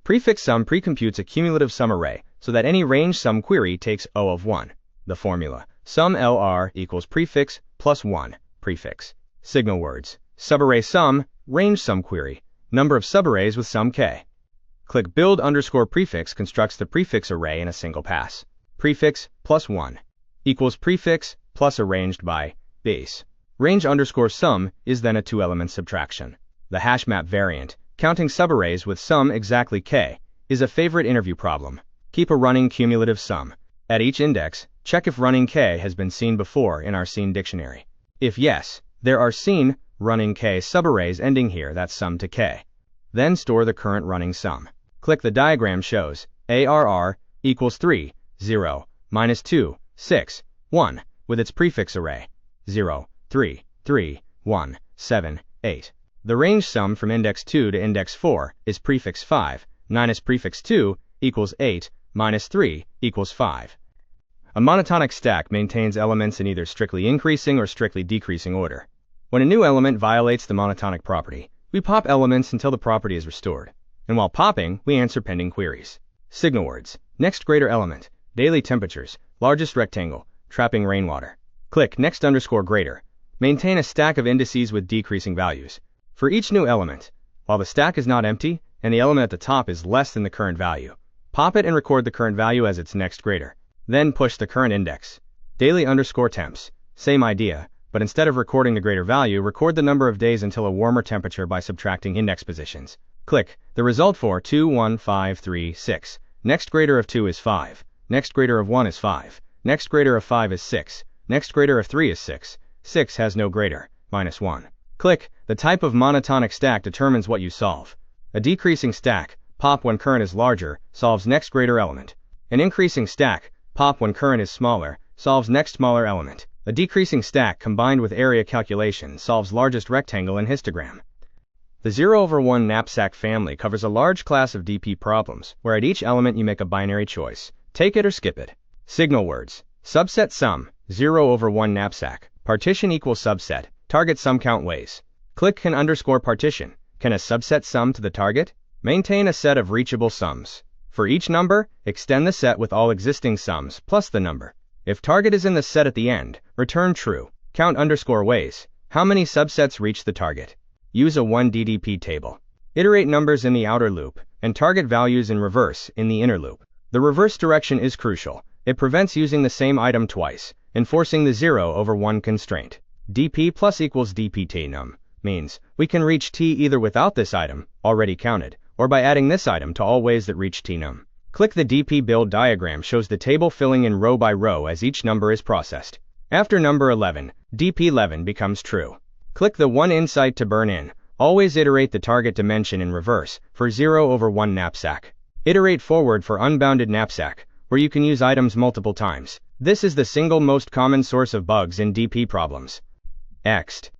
[SPEAKER 1] Prefix sum precomputes a cumulative sum array, so that any range sum query takes O of 1. The formula: sum LR equals prefix plus 1, prefix. Signal words: subarray sum, range sum query, number of subarrays with sum k. Click. Build underscore prefix constructs the prefix array in a single pass. Prefix plus 1 equals prefix plus arranged by base. Range underscore sum is then a two-element subtraction. The hashmap variant, counting subarrays with sum exactly k, is a favorite interview problem. Keep a running cumulative sum. At each index, check if running k has been seen before in our seen dictionary. If yes, there are seen running k subarrays ending here that sum to k. Then store the current running sum. Click. The diagram shows ARR equals 3, 0, minus 2, 6, 1, with its prefix array 0, 3, 3, 1, 7, 8. The range sum from index 2 to index 4 is prefix 5, minus prefix 2 equals 8, minus 3 equals 5. A monotonic stack maintains elements in either strictly increasing or strictly decreasing order. When a new element violates the monotonic property, we pop elements until the property is restored. And while popping, we answer pending queries. Signal words: next greater element, daily temperatures, largest rectangle, trapping rainwater. Click. Next underscore greater. Maintain a stack of indices with decreasing values. For each new element, while the stack is not empty, and the element at the top is less than the current value, pop it and record the current value as its next greater. Then push the current index. Daily underscore temps. Same idea, but instead of recording the greater value, record the number of days until a warmer temperature by subtracting index positions. Click. The result for 2, 1, 5, 3, 6. Next greater of 2 is 5. Next greater of 1 is 5. Next greater of 5 is 6. Next greater of 3 is 6. 6 has no greater, minus 1. Click. The type of monotonic stack determines what you solve. A decreasing stack, pop when current is larger, solves next greater element. An increasing stack, pop when current is smaller, solves next smaller element. A decreasing stack combined with area calculation solves largest rectangle in histogram. The 0/1 knapsack family covers a large class of DP problems, where at each element you make a binary choice. Take it or skip it. Signal words: subset sum, 0/1 knapsack, partition equals subset, target sum count ways. Click. Can underscore partition. Can a subset sum to the target? Maintain a set of reachable sums. For each number, extend the set with all existing sums plus the number. If target is in the set at the end, return true. Count underscore ways. How many subsets reach the target? Use a 1DDP table. Iterate numbers in the outer loop, and target values in reverse in the inner loop. The reverse direction is crucial. It prevents using the same item twice, enforcing the 0/1 constraint. dp plus equals dpt num means we can reach t either without this item, already counted, or by adding this item to all ways that reach t num. Click. The DP build diagram shows the table filling in row by row as each number is processed. After number 11, DP11 becomes true. Click the 1 insight to burn in. Always iterate the target dimension in reverse for 0/1 knapsack. Iterate forward for unbounded knapsack, where you can use items multiple times. This is the single most common source of bugs in DP problems. Next.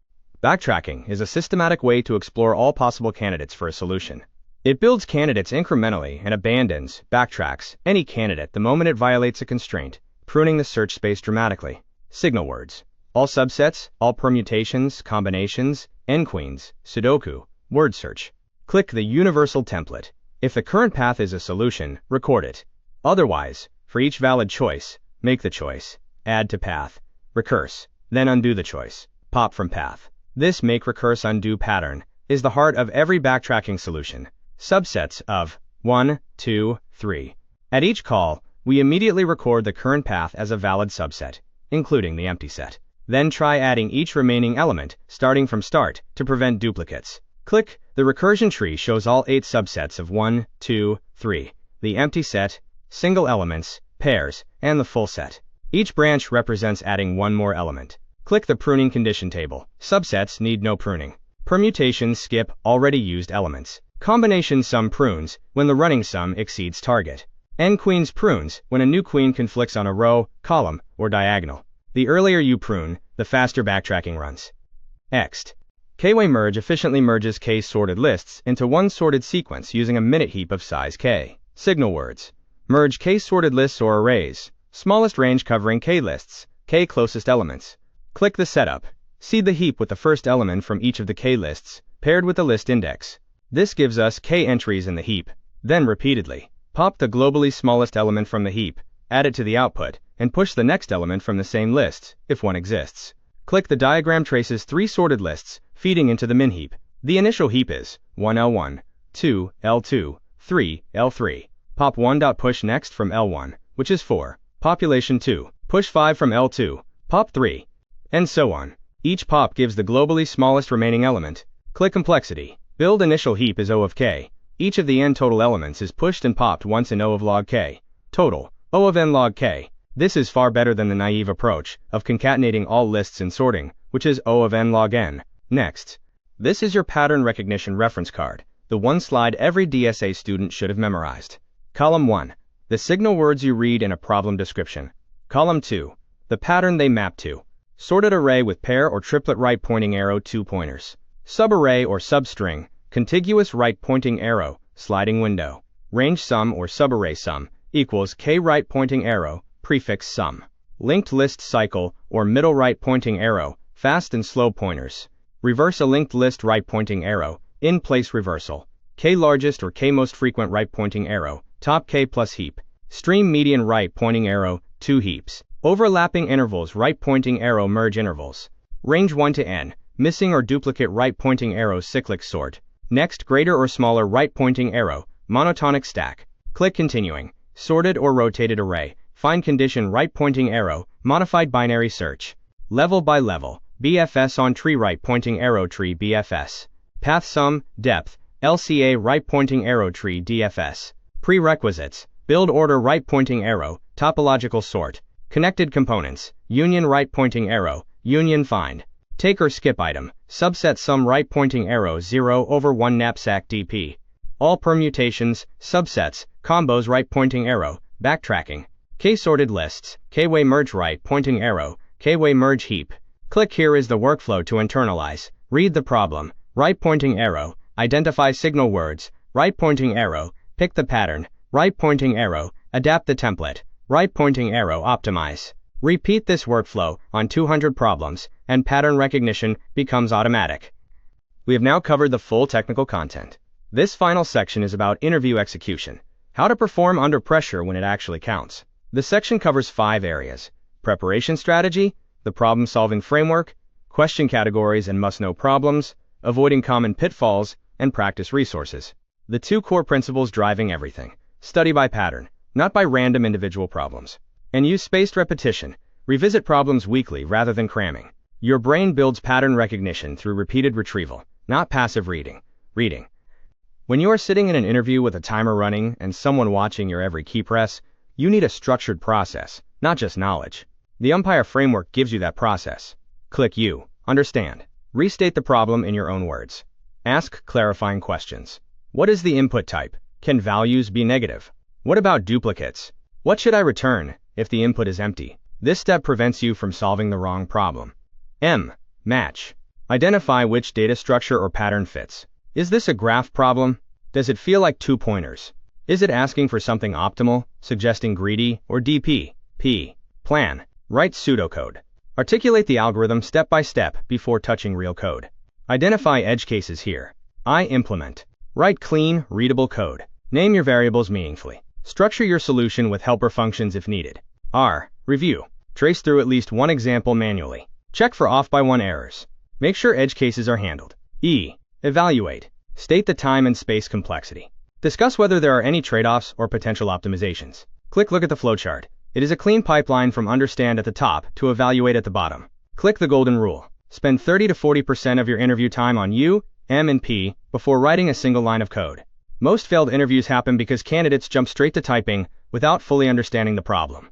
[SPEAKER 1] Backtracking is a systematic way to explore all possible candidates for a solution. It builds candidates incrementally and backtracks, any candidate the moment it violates a constraint, pruning the search space dramatically. Signal words. All subsets, all permutations, combinations, n-queens, Sudoku, word search. Click the universal template. If the current path is a solution, record it. Otherwise, for each valid choice, make the choice, add to path, recurse, then undo the choice, pop from path. This make recurse undo pattern is the heart of every backtracking solution. Subsets of 1, 2, 3. At each call, we immediately record the current path as a valid subset, including the empty set. Then try adding each remaining element, starting from start, to prevent duplicates. Click, the recursion tree shows all 8 subsets of 1, 2, 3, the empty set, single elements, pairs, and the full set. Each branch represents adding one more element. Click the pruning condition table. Subsets need no pruning. Permutations skip already used elements. Combination sum prunes when the running sum exceeds target. N-queens prunes when a new queen conflicts on a row, column, or diagonal. The earlier you prune, the faster backtracking runs. Next. K-way merge efficiently merges K-sorted lists into one sorted sequence using a minute heap of size K. Signal words. Merge K-sorted lists or arrays. Smallest range covering K lists, K closest elements. Click the setup. Seed the heap with the first element from each of the K lists, paired with the list index. This gives us K entries in the heap. Then repeatedly. Pop the globally smallest element from the heap, add it to the output, and push the next element from the same list, if one exists. Click the diagram traces 3 sorted lists, feeding into the min heap. The initial heap is 1L1, 2L2, 3L3. Pop 1.push next from L1, which is 4. Population 2. Push 5 from L2. Pop 3. And so on. Each pop gives the globally smallest remaining element. Click complexity. Build initial heap is O of K. Each of the n total elements is pushed and popped once in O of log K. Total, O of n log K. This is far better than the naive approach of concatenating all lists and sorting, which is O of n log n. Next. This is your pattern recognition reference card, the one slide every DSA student should have memorized. Column 1. The signal words you read in a problem description. Column 2. The pattern they map to. Sorted array with pair or triplet right pointing arrow 2 pointers. Subarray or substring, contiguous right pointing arrow, sliding window. Range sum or subarray sum equals K right pointing arrow, prefix sum. Linked list cycle or middle right pointing arrow, fast and slow pointers. Reverse a linked list right pointing arrow, in place reversal. K largest or K most frequent right pointing arrow, top K plus heap. Stream median right pointing arrow, 2 heaps. Overlapping intervals right pointing arrow merge intervals. Range 1 to n, missing or duplicate right pointing arrow cyclic sort. Next greater or smaller right pointing arrow, monotonic stack. Click continuing. Sorted or rotated array, find condition right pointing arrow, modified binary search. Level by level, BFS on tree right pointing arrow tree BFS. Path sum, depth, LCA right pointing arrow tree DFS. Prerequisites, build order right pointing arrow, topological sort. Connected components, union right pointing arrow, union find. Take or skip item, subset sum right pointing arrow 0/1 knapsack DP. All permutations, subsets, combos right pointing arrow, backtracking. K-sorted lists, K-way merge right pointing arrow, K-way merge heap. Click here is the workflow to internalize. Read the problem, right pointing arrow, identify signal words, right pointing arrow, pick the pattern, right pointing arrow, adapt the template, right pointing arrow optimize. Repeat this workflow on 200 problems, and pattern recognition becomes automatic. We have now covered the full technical content. This final section is about interview execution, how to perform under pressure when it actually counts. This section covers 5 areas: preparation strategy, the problem-solving framework, question categories and must-know problems, avoiding common pitfalls, and practice resources. The 2 core principles driving everything: study by pattern, not by random individual problems. And use spaced repetition. Revisit problems weekly rather than cramming. Your brain builds pattern recognition through repeated retrieval, not passive reading. When you are sitting in an interview with a timer running and someone watching your every key press, you need a structured process, not just knowledge. The umpire framework gives you that process. Click U. Understand. Restate the problem in your own words. Ask clarifying questions. What is the input type? Can values be negative? What about duplicates? What should I return if the input is empty? This step prevents you from solving the wrong problem. M. Match. Identify which data structure or pattern fits. Is this a graph problem? Does it feel like 2 pointers? Is it asking for something optimal, suggesting greedy, or DP? P. Plan. Write pseudocode. Articulate the algorithm step by step before touching real code. Identify edge cases here. I. Implement. Write clean, readable code. Name your variables meaningfully. Structure your solution with helper functions if needed. R. Review. Trace through at least one example manually. Check for off-by-1 errors. Make sure edge cases are handled. E. Evaluate. State the time and space complexity. Discuss whether there are any trade-offs or potential optimizations. Click Look at the flowchart. It is a clean pipeline from understand at the top to evaluate at the bottom. Click the golden rule. Spend 30 to 40% of your interview time on U, M, and P before writing a single line of code. Most failed interviews happen because candidates jump straight to typing without fully understanding the problem.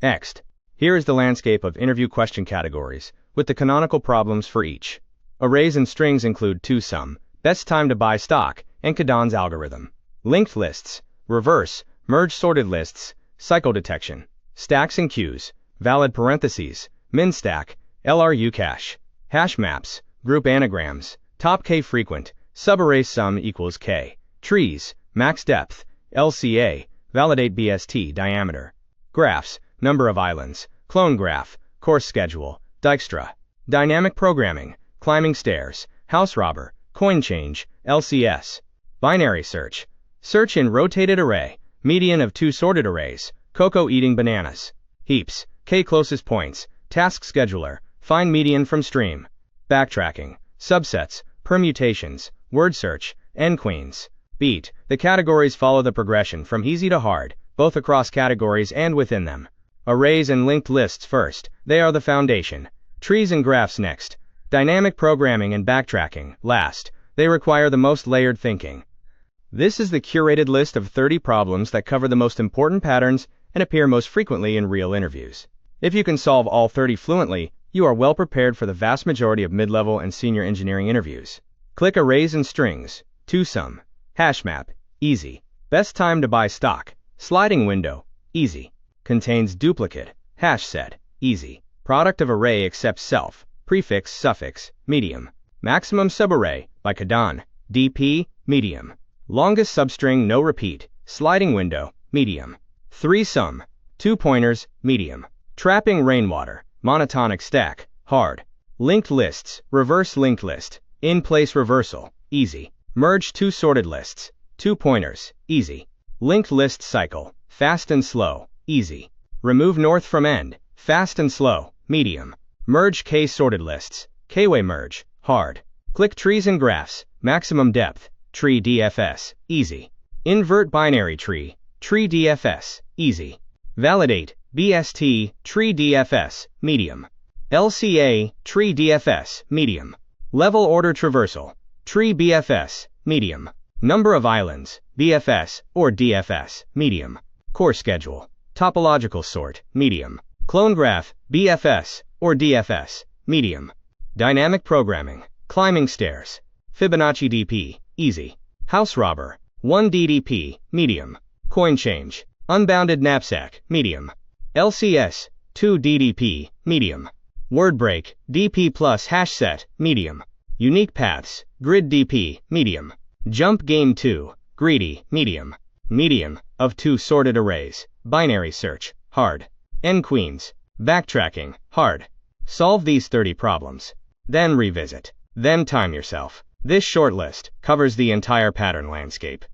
[SPEAKER 1] Next, here is the landscape of interview question categories, with the canonical problems for each. Arrays and strings include toSum, best time to buy stock, and Cadon's algorithm. Linked lists, reverse, merge sorted lists, cycle detection. Stacks and queues, valid parentheses, min stack, LRU cache. Hash maps, group anagrams, top k frequent, subarray sum equals k. Trees, max depth, LCA, validate BST diameter. Graphs, number of islands, clone graph, course schedule, Dijkstra. Dynamic programming, climbing stairs, house robber, coin change, LCS. Binary search, search in rotated array, median of 2 sorted arrays, Coco eating bananas. Heaps, k closest points, task scheduler, find median from stream. Backtracking, subsets, permutations, word search, n-queens. Beat, the categories follow the progression from easy to hard, both across categories and within them. Arrays and linked lists first, they are the foundation. Trees and graphs next. Dynamic programming and backtracking last, they require the most layered thinking. This is the curated list of 30 problems that cover the most important patterns and appear most frequently in real interviews. If you can solve all 30 fluently, you are well prepared for the vast majority of mid-level and senior engineering interviews. Click Arrays and Strings, toSum, hash map, easy. Best time to buy stock, sliding window, easy. Contains duplicate, hash set, easy. Product of array except self, prefix, suffix, medium. Maximum subarray, by Cadon, DP, medium. Longest substring no repeat, sliding window, medium. 3 sum, 2 pointers, medium. Trapping rainwater, monotonic stack, hard. Linked lists, reverse linked list, in place reversal, easy. Merge 2 sorted lists, 2 pointers, easy. Linked list cycle, fast and slow, easy. Remove north from end, fast and slow, medium. Merge k sorted lists, k-way merge, hard. Click trees and graphs, maximum depth, tree DFS, easy. Invert binary tree, tree DFS, easy. Validate, BST, tree DFS, medium. LCA, tree DFS, medium. Level order traversal, tree BFS, medium. Number of islands, BFS or DFS, medium. Course schedule, topological sort, medium. Clone graph, BFS or DFS, medium. Dynamic programming, climbing stairs, Fibonacci DP, easy. House robber, 1 DDP, medium. Coin change, unbounded knapsack, medium. LCS, 2 DDP, medium. Word break, DP plus hash set, medium. Unique paths, grid DP, medium. Jump game 2, greedy, medium. Median, of 2 sorted arrays, binary search, hard. N-queens, backtracking, hard. Solve these 30 problems. Then revisit. Then time yourself. This short list covers the entire pattern landscape.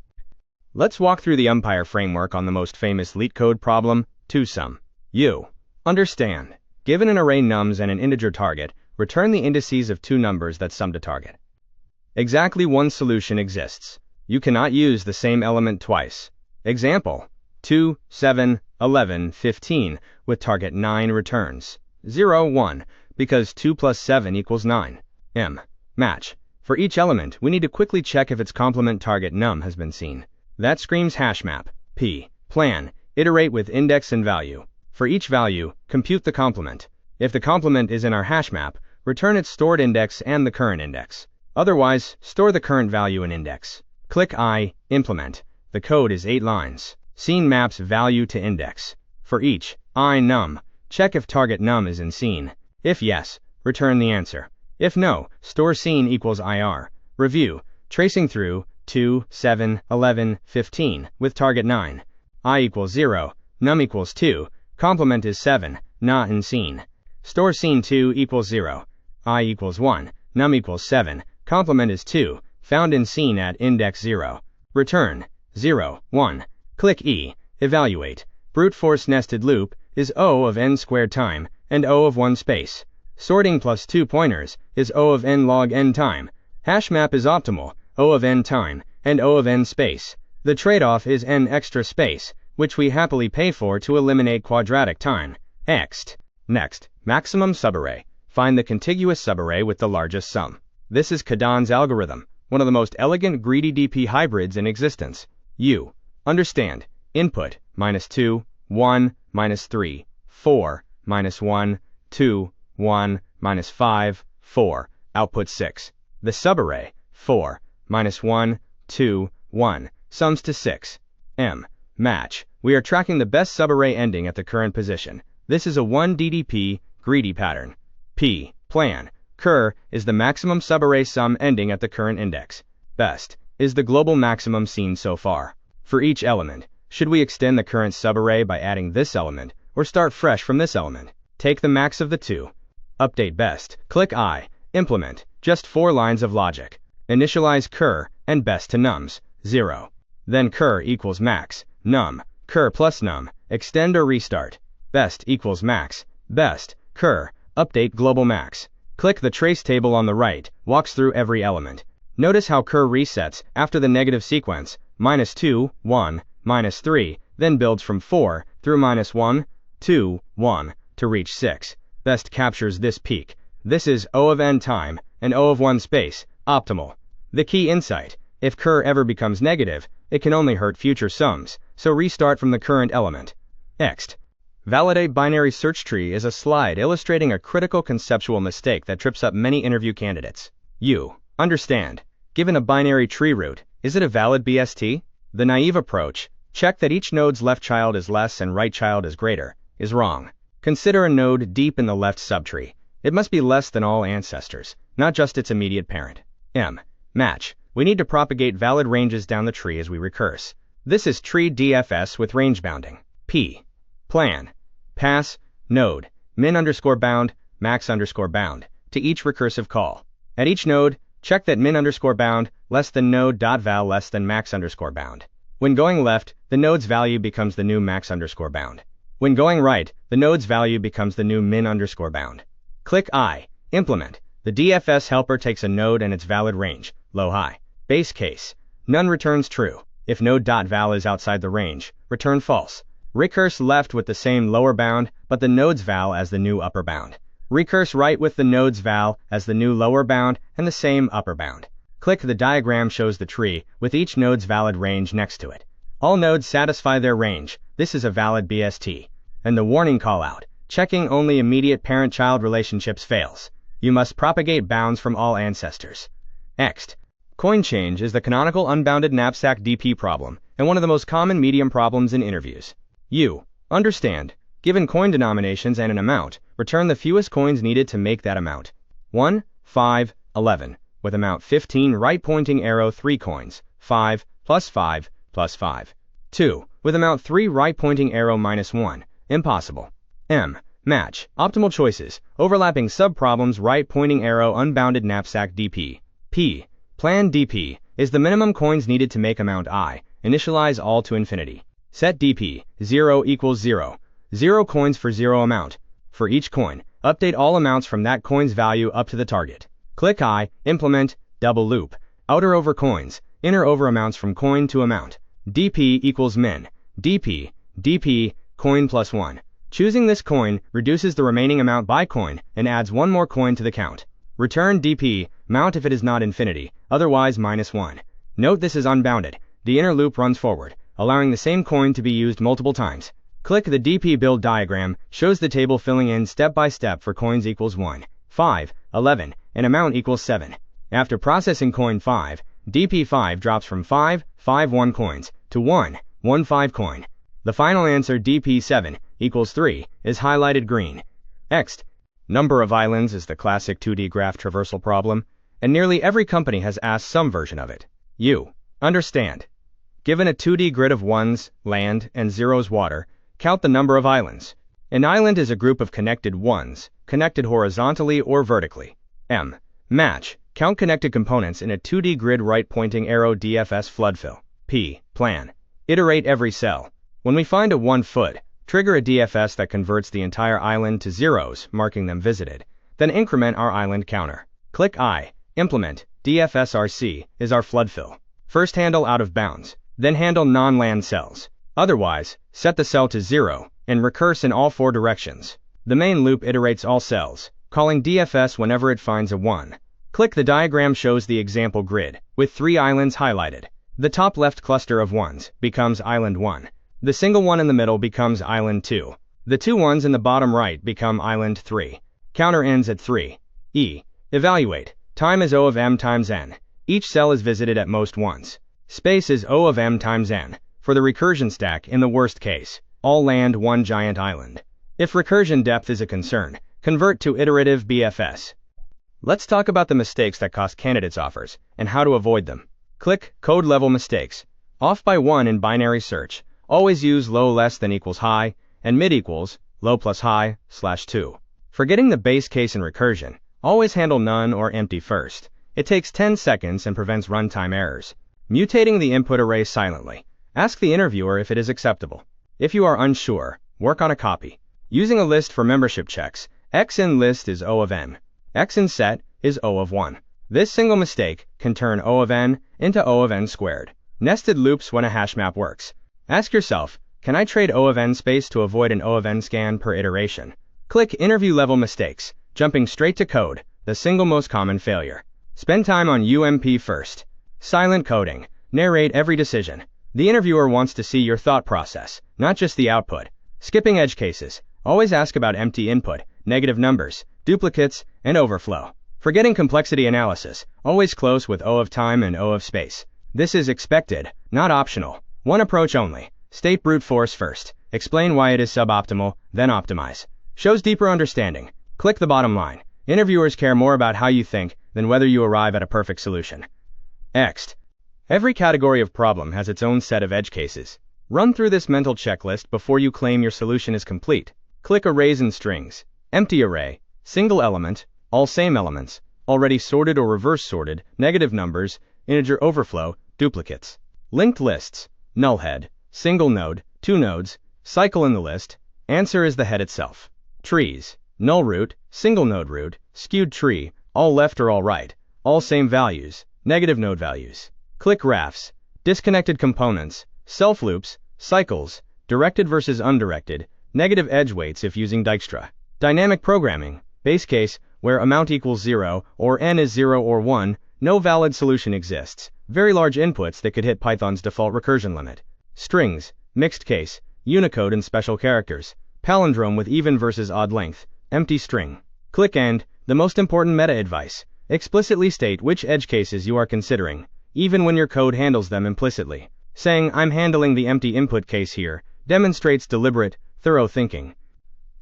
[SPEAKER 1] Let's walk through the umpire framework on the most famous LeetCode problem, toSum. U. Understand. Given an array nums and an integer target, return the indices of 2 numbers that sum to target. Exactly one solution exists. You cannot use the same element twice. Example, 2, 7, 11, 15, with target 9 returns. 0, 1, because 2 plus 7 equals 9. M. Match. For each element, we need to quickly check if its complement target num has been seen. That screams hash map. P. Plan. Iterate with index and value. For each value, compute the complement. If the complement is in our hash map, return its stored index and the current index. Otherwise, store the current value in index. Click I, Implement. The code is 8 lines. Scene maps value to index. For each I num, check if target num is in scene. If yes, return the answer. If no, store scene equals IR. Review, tracing through 2, 7, 11, 15 with target 9. I equals 0, num equals 2, complement is 7, not in scene. Store scene 2 equals 0, I equals 1, num equals 7, complement is 2, found in scene at index 0. Return 0, 1. Click E, Evaluate. Brute force nested loop is O of n squared time and O of 1 space. Sorting plus 2 pointers is O of n log n time. Hash map is optimal, O of n time and O of n space. The trade-off is n extra space, which we happily pay for to eliminate quadratic time. Next, maximum subarray. Find the contiguous subarray with the largest sum. This is Cadan's algorithm, one of the most elegant greedy DP hybrids in existence. You understand. Input -2, 1, -3, 4, -1, 2, 1, -5, 4. Output 6. The subarray 4, -1, 2, 1 sums to 6. Match. We are tracking the best subarray ending at the current position. This is a 1 DDP greedy pattern. Plan. Cur is the maximum subarray sum ending at the current index. Best is the global maximum seen so far. For each element, should we extend the current subarray by adding this element, or start fresh from this element? Take the max of the two. Update best. Click I, Implement. Just 4 lines of logic. Initialize cur and best to nums, 0. Then cur equals max, num, cur plus num, extend or restart. Best equals max, best, cur, update global max. Click the trace table on the right, walks through every element. Notice how cur resets after the negative sequence, -2, 1, -3, then builds from 4 through -1, 2, 1, to reach 6. Best captures this peak. This is O of n time and O of 1 space, optimal. The key insight, if cur ever becomes negative, it can only hurt future sums, so restart from the current element. Next. Validate binary search tree is a slide illustrating a critical conceptual mistake that trips up many interview candidates. You understand. Given a binary tree root, is it a valid BST? The naive approach, check that each node's left child is less and right child is greater, is wrong. Consider a node deep in the left subtree. It must be less than all ancestors, not just its immediate parent. Match. We need to propagate valid ranges down the tree as we recurse. This is tree DFS with range bounding. Plan. Pass, node, min_bound, max_bound, to each recursive call. At each node, check that min_bound less than node.val less than max_bound. When going left, the node's value becomes the new max_bound. When going right, the node's value becomes the new min_bound. Click I, Implement. The DFS helper takes a node and its valid range, low-high. Base case. None returns true. If node.val is outside the range, return false. Recurse left with the same lower bound, but the node's val as the new upper bound. Recurse right with the node's val as the new lower bound and the same upper bound. Click the diagram shows the tree with each node's valid range next to it. All nodes satisfy their range. This is a valid BST. And the warning callout, checking only immediate parent-child relationships fails. You must propagate bounds from all ancestors. Next. Coin change is the canonical unbounded knapsack DP problem and one of the most common medium problems in interviews. You understand. Given coin denominations and an amount, return the fewest coins needed to make that amount. 1, 5, 11. With amount 15 right pointing arrow 3 coins, 5, plus 5, plus 5. 2. With amount 3 right pointing arrow -1. Impossible. Match. Optimal choices. Overlapping subproblems right pointing arrow unbounded knapsack DP. Plan DP is the minimum coins needed to make amount I. Initialize all to infinity. Set DP 0 equals 0. 0 coins for 0 amount. For each coin, update all amounts from that coin's value up to the target. Click I, Implement, double loop. Outer over coins, inner over amounts from coin to amount. DP equals min. DP, coin plus 1. Choosing this coin reduces the remaining amount by coin and adds one more coin to the count. Return DP, mount if it is not infinity, otherwise -1. Note this is unbounded. The inner loop runs forward, allowing the same coin to be used multiple times. Click the DP build diagram, shows the table filling in step by step for coins equals 1, 5, 11, and amount equals 7. After processing coin 5, DP5 drops from 5, 5, 1 coins to 1, 1, 5 coin. The final answer DP7 equals 3 is highlighted green. Next, number of islands is the classic 2D graph traversal problem, and nearly every company has asked some version of it. You understand. Given a 2D grid of 1s, land, and 0s, water, count the number of islands. An island is a group of connected 1s, connected horizontally or vertically. M. Match. Count connected components in a 2D grid right-pointing arrow DFS flood fill. P. Plan. Iterate every cell. When we find a 1 foot, trigger a DFS that converts the entire island to zeros, marking them visited. Then increment our island counter. Click I. Implement. DFSRC is our flood fill. First handle out of bounds, then handle non-land cells. Otherwise, set the cell to 0 and recurse in all 4 directions. The main loop iterates all cells, calling DFS whenever it finds a 1. Click the diagram shows the example grid, with 3 islands highlighted. The top left cluster of 1s becomes island 1. The single one in the middle becomes island 2. The 2 ones in the bottom right become island 3. Counter ends at 3. E. Evaluate. Time is O of m times n. Each cell is visited at most once. Space is O of m times n. For the recursion stack, in the worst case, all land 1 giant island. If recursion depth is a concern, convert to iterative BFS. Let's talk about the mistakes that cost candidates offers, and how to avoid them. Click Code Level Mistakes. Off by 1 in binary search. Always use low less than equals high, and mid equals low plus high /2. Forgetting the base case in recursion, always handle none or empty first. It takes 10 seconds and prevents runtime errors. Mutating the input array silently. Ask the interviewer if it is acceptable. If you are unsure, work on a copy. Using a list for membership checks, X in list is O of n. X in set is O of 1. This single mistake can turn O of n into O of n squared. Nested loops when a hash map works. Ask yourself, can I trade O of n space to avoid an O of n scan per iteration? Click Interview Level Mistakes. Jumping straight to code, the single most common failure. Spend time on UMP first. Silent coding. Narrate every decision. The interviewer wants to see your thought process, not just the output. Skipping edge cases. Always ask about empty input, negative numbers, duplicates, and overflow. Forgetting complexity analysis. Always close with O of time and O of space. This is expected, not optional. One approach only. State brute force first. Explain why it is suboptimal, then optimize. Shows deeper understanding. Click the bottom line. Interviewers care more about how you think than whether you arrive at a perfect solution. Next. Every category of problem has its own set of edge cases. Run through this mental checklist before you claim your solution is complete. Click Arrays and Strings. Empty array, single element, all same elements, already sorted or reverse sorted, negative numbers, integer overflow, duplicates. Linked lists, null head, single node, 2 nodes, cycle in the list, answer is the head itself. Trees, null root, single node root, skewed tree, all left or all right, all same values, negative node values. Click Graphs, disconnected components, self loops, cycles, directed versus undirected, negative edge weights if using Dijkstra. Dynamic programming, base case, where amount equals 0 or n is 0 or 1, no valid solution exists. Very large inputs that could hit Python's default recursion limit. Strings, mixed case, Unicode and special characters. Palindrome with even versus odd length, empty string. Click End, the most important meta advice. Explicitly state which edge cases you are considering, even when your code handles them implicitly. Saying, I'm handling the empty input case here, demonstrates deliberate, thorough thinking.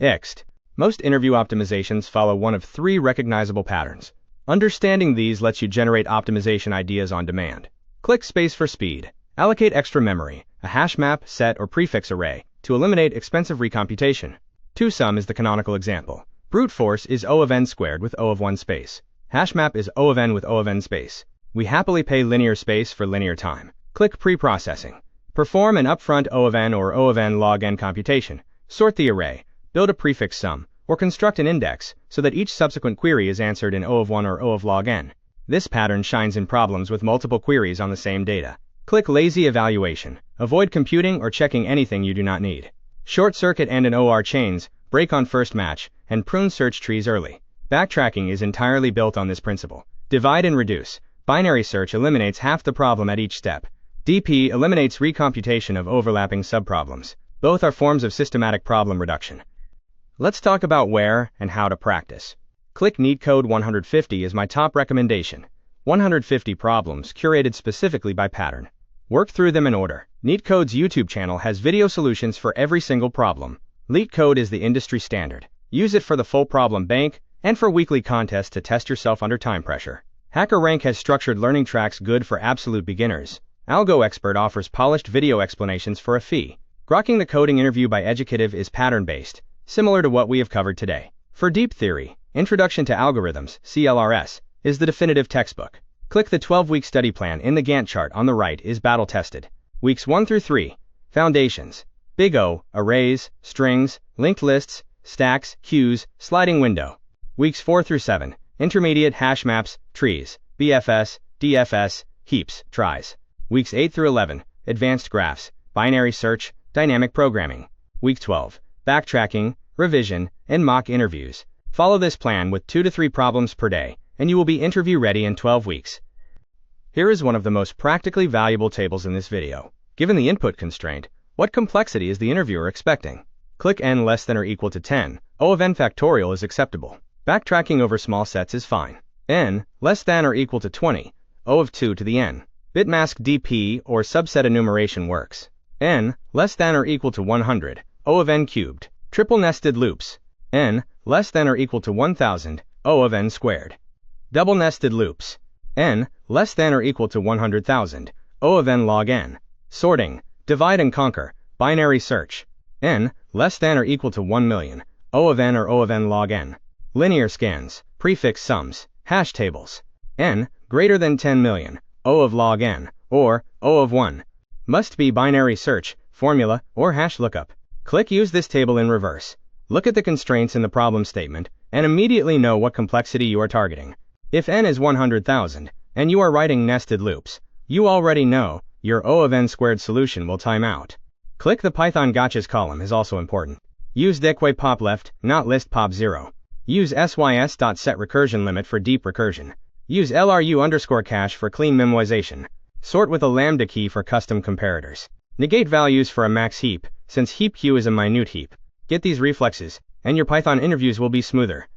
[SPEAKER 1] Next. Most interview optimizations follow one of 3 recognizable patterns. Understanding these lets you generate optimization ideas on demand. Click Space for speed. Allocate extra memory, a hash map, set, or prefix array, to eliminate expensive recomputation. 2sum is the canonical example. Brute force is O of n squared with O of 1 space. Hash map is O of n with O of n space. We happily pay linear space for linear time. Click Pre-processing. Perform an upfront O of n or O of n log n computation. Sort the array. Build a prefix sum, or construct an index so that each subsequent query is answered in O of 1 or O of log n. This pattern shines in problems with multiple queries on the same data. Click Lazy Evaluation. Avoid computing or checking anything you do not need. Short circuit and OR chains, break on first match, and prune search trees early. Backtracking is entirely built on this principle. Divide and reduce. Binary search eliminates half the problem at each step. DP eliminates recomputation of overlapping subproblems. Both are forms of systematic problem reduction. Let's talk about where and how to practice. Click Neat Code 150 is my top recommendation. 150 problems curated specifically by pattern. Work through them in order. Neat Code's YouTube channel has video solutions for every single problem. Neat Code is the industry standard. Use it for the full problem bank and for weekly contests to test yourself under time pressure. HackerRank has structured learning tracks good for absolute beginners. Algo Expert offers polished video explanations for a fee. Grokking the Coding Interview by Educative is pattern-based, similar to what we have covered today. For deep theory, Introduction to Algorithms, CLRS, is the definitive textbook. Click the 12-week study plan in the Gantt chart on the right is battle-tested. Weeks 1 through 3, Foundations. Big O, Arrays, Strings, Linked Lists, Stacks, Queues, Sliding Window. Weeks 4 through 7, Intermediate Hash Maps, Trees, BFS, DFS, Heaps, Tries. Weeks 8 through 11, Advanced Graphs, Binary Search, Dynamic Programming. Week 12, Backtracking, Revision, and Mock Interviews. Follow this plan with 2 to 3 problems per day, and you will be interview ready in 12 weeks. Here is one of the most practically valuable tables in this video. Given the input constraint, what complexity is the interviewer expecting? Click n less than or equal to 10. O of n factorial is acceptable. Backtracking over small sets is fine. N less than or equal to 20. O of 2 to the n. Bitmask DP or subset enumeration works. N less than or equal to 100. O of n cubed. Triple nested loops. N less than or equal to 1000. O of n squared. Double nested loops. N less than or equal to 100,000. O of n log n. Sorting. Divide and conquer. Binary search. N less than or equal to 1 million. O of n or O of n log n. Linear scans. Prefix sums. Hash tables. N greater than 10 million. O of log n, or O of 1. Must be binary search, formula, or hash lookup. Click Use this table in reverse. Look at the constraints in the problem statement, and immediately know what complexity you are targeting. If n is 100,000, and you are writing nested loops, you already know your O of n squared solution will time out. Click the Python gotchas column is also important. Use dequay pop left, not list pop 0. Use sys.set recursion limit for deep recursion. Use LRU_cache for clean memoization. Sort with a lambda key for custom comparators. Negate values for a max heap, since heap queue is a minute heap. Get these reflexes, and your Python interviews will be smoother.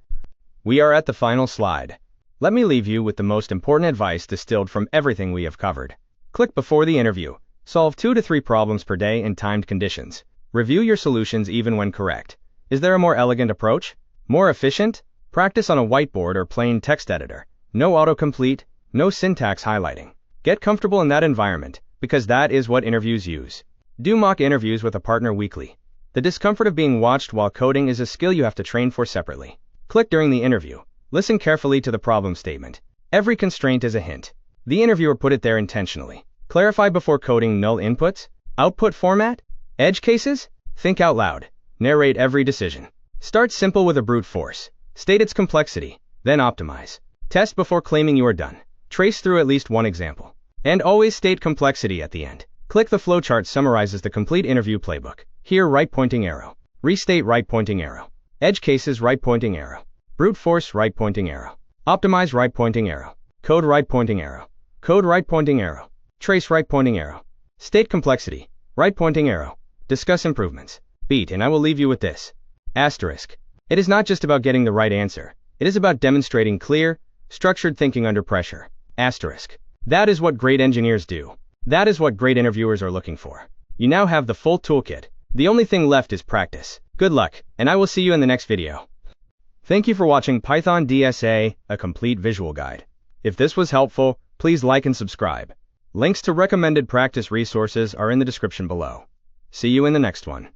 [SPEAKER 1] We are at the final slide. Let me leave you with the most important advice distilled from everything we have covered. Click before the interview. Solve 2 to 3 problems per day in timed conditions. Review your solutions even when correct. Is there a more elegant approach? More efficient? Practice on a whiteboard or plain text editor. No autocomplete, no syntax highlighting. Get comfortable in that environment, because that is what interviews use. Do mock interviews with a partner weekly. The discomfort of being watched while coding is a skill you have to train for separately. Click during the interview. Listen carefully to the problem statement. Every constraint is a hint. The interviewer put it there intentionally. Clarify before coding null inputs, output format, edge cases. Think out loud. Narrate every decision. Start simple with a brute force. State its complexity, then optimize. Test before claiming you are done. Trace through at least one example. And always state complexity at the end. Click the flowchart summarizes the complete interview playbook. Here right pointing arrow. Restate right pointing arrow. Edge cases right pointing arrow. Brute force right pointing arrow. Optimize right pointing arrow. Code right pointing arrow. Code right pointing arrow. Trace right pointing arrow. State complexity. Right pointing arrow. Discuss improvements. Beat, and I will leave you with this. Asterisk. It is not just about getting the right answer. It is about demonstrating clear, structured thinking under pressure. Asterisk. That is what great engineers do. That is what great interviewers are looking for. You now have the full toolkit. The only thing left is practice. Good luck, and I will see you in the next video. Thank you for watching Python DSA, a complete visual guide. If this was helpful, please like and subscribe. Links to recommended practice resources are in the description below. See you in the next one.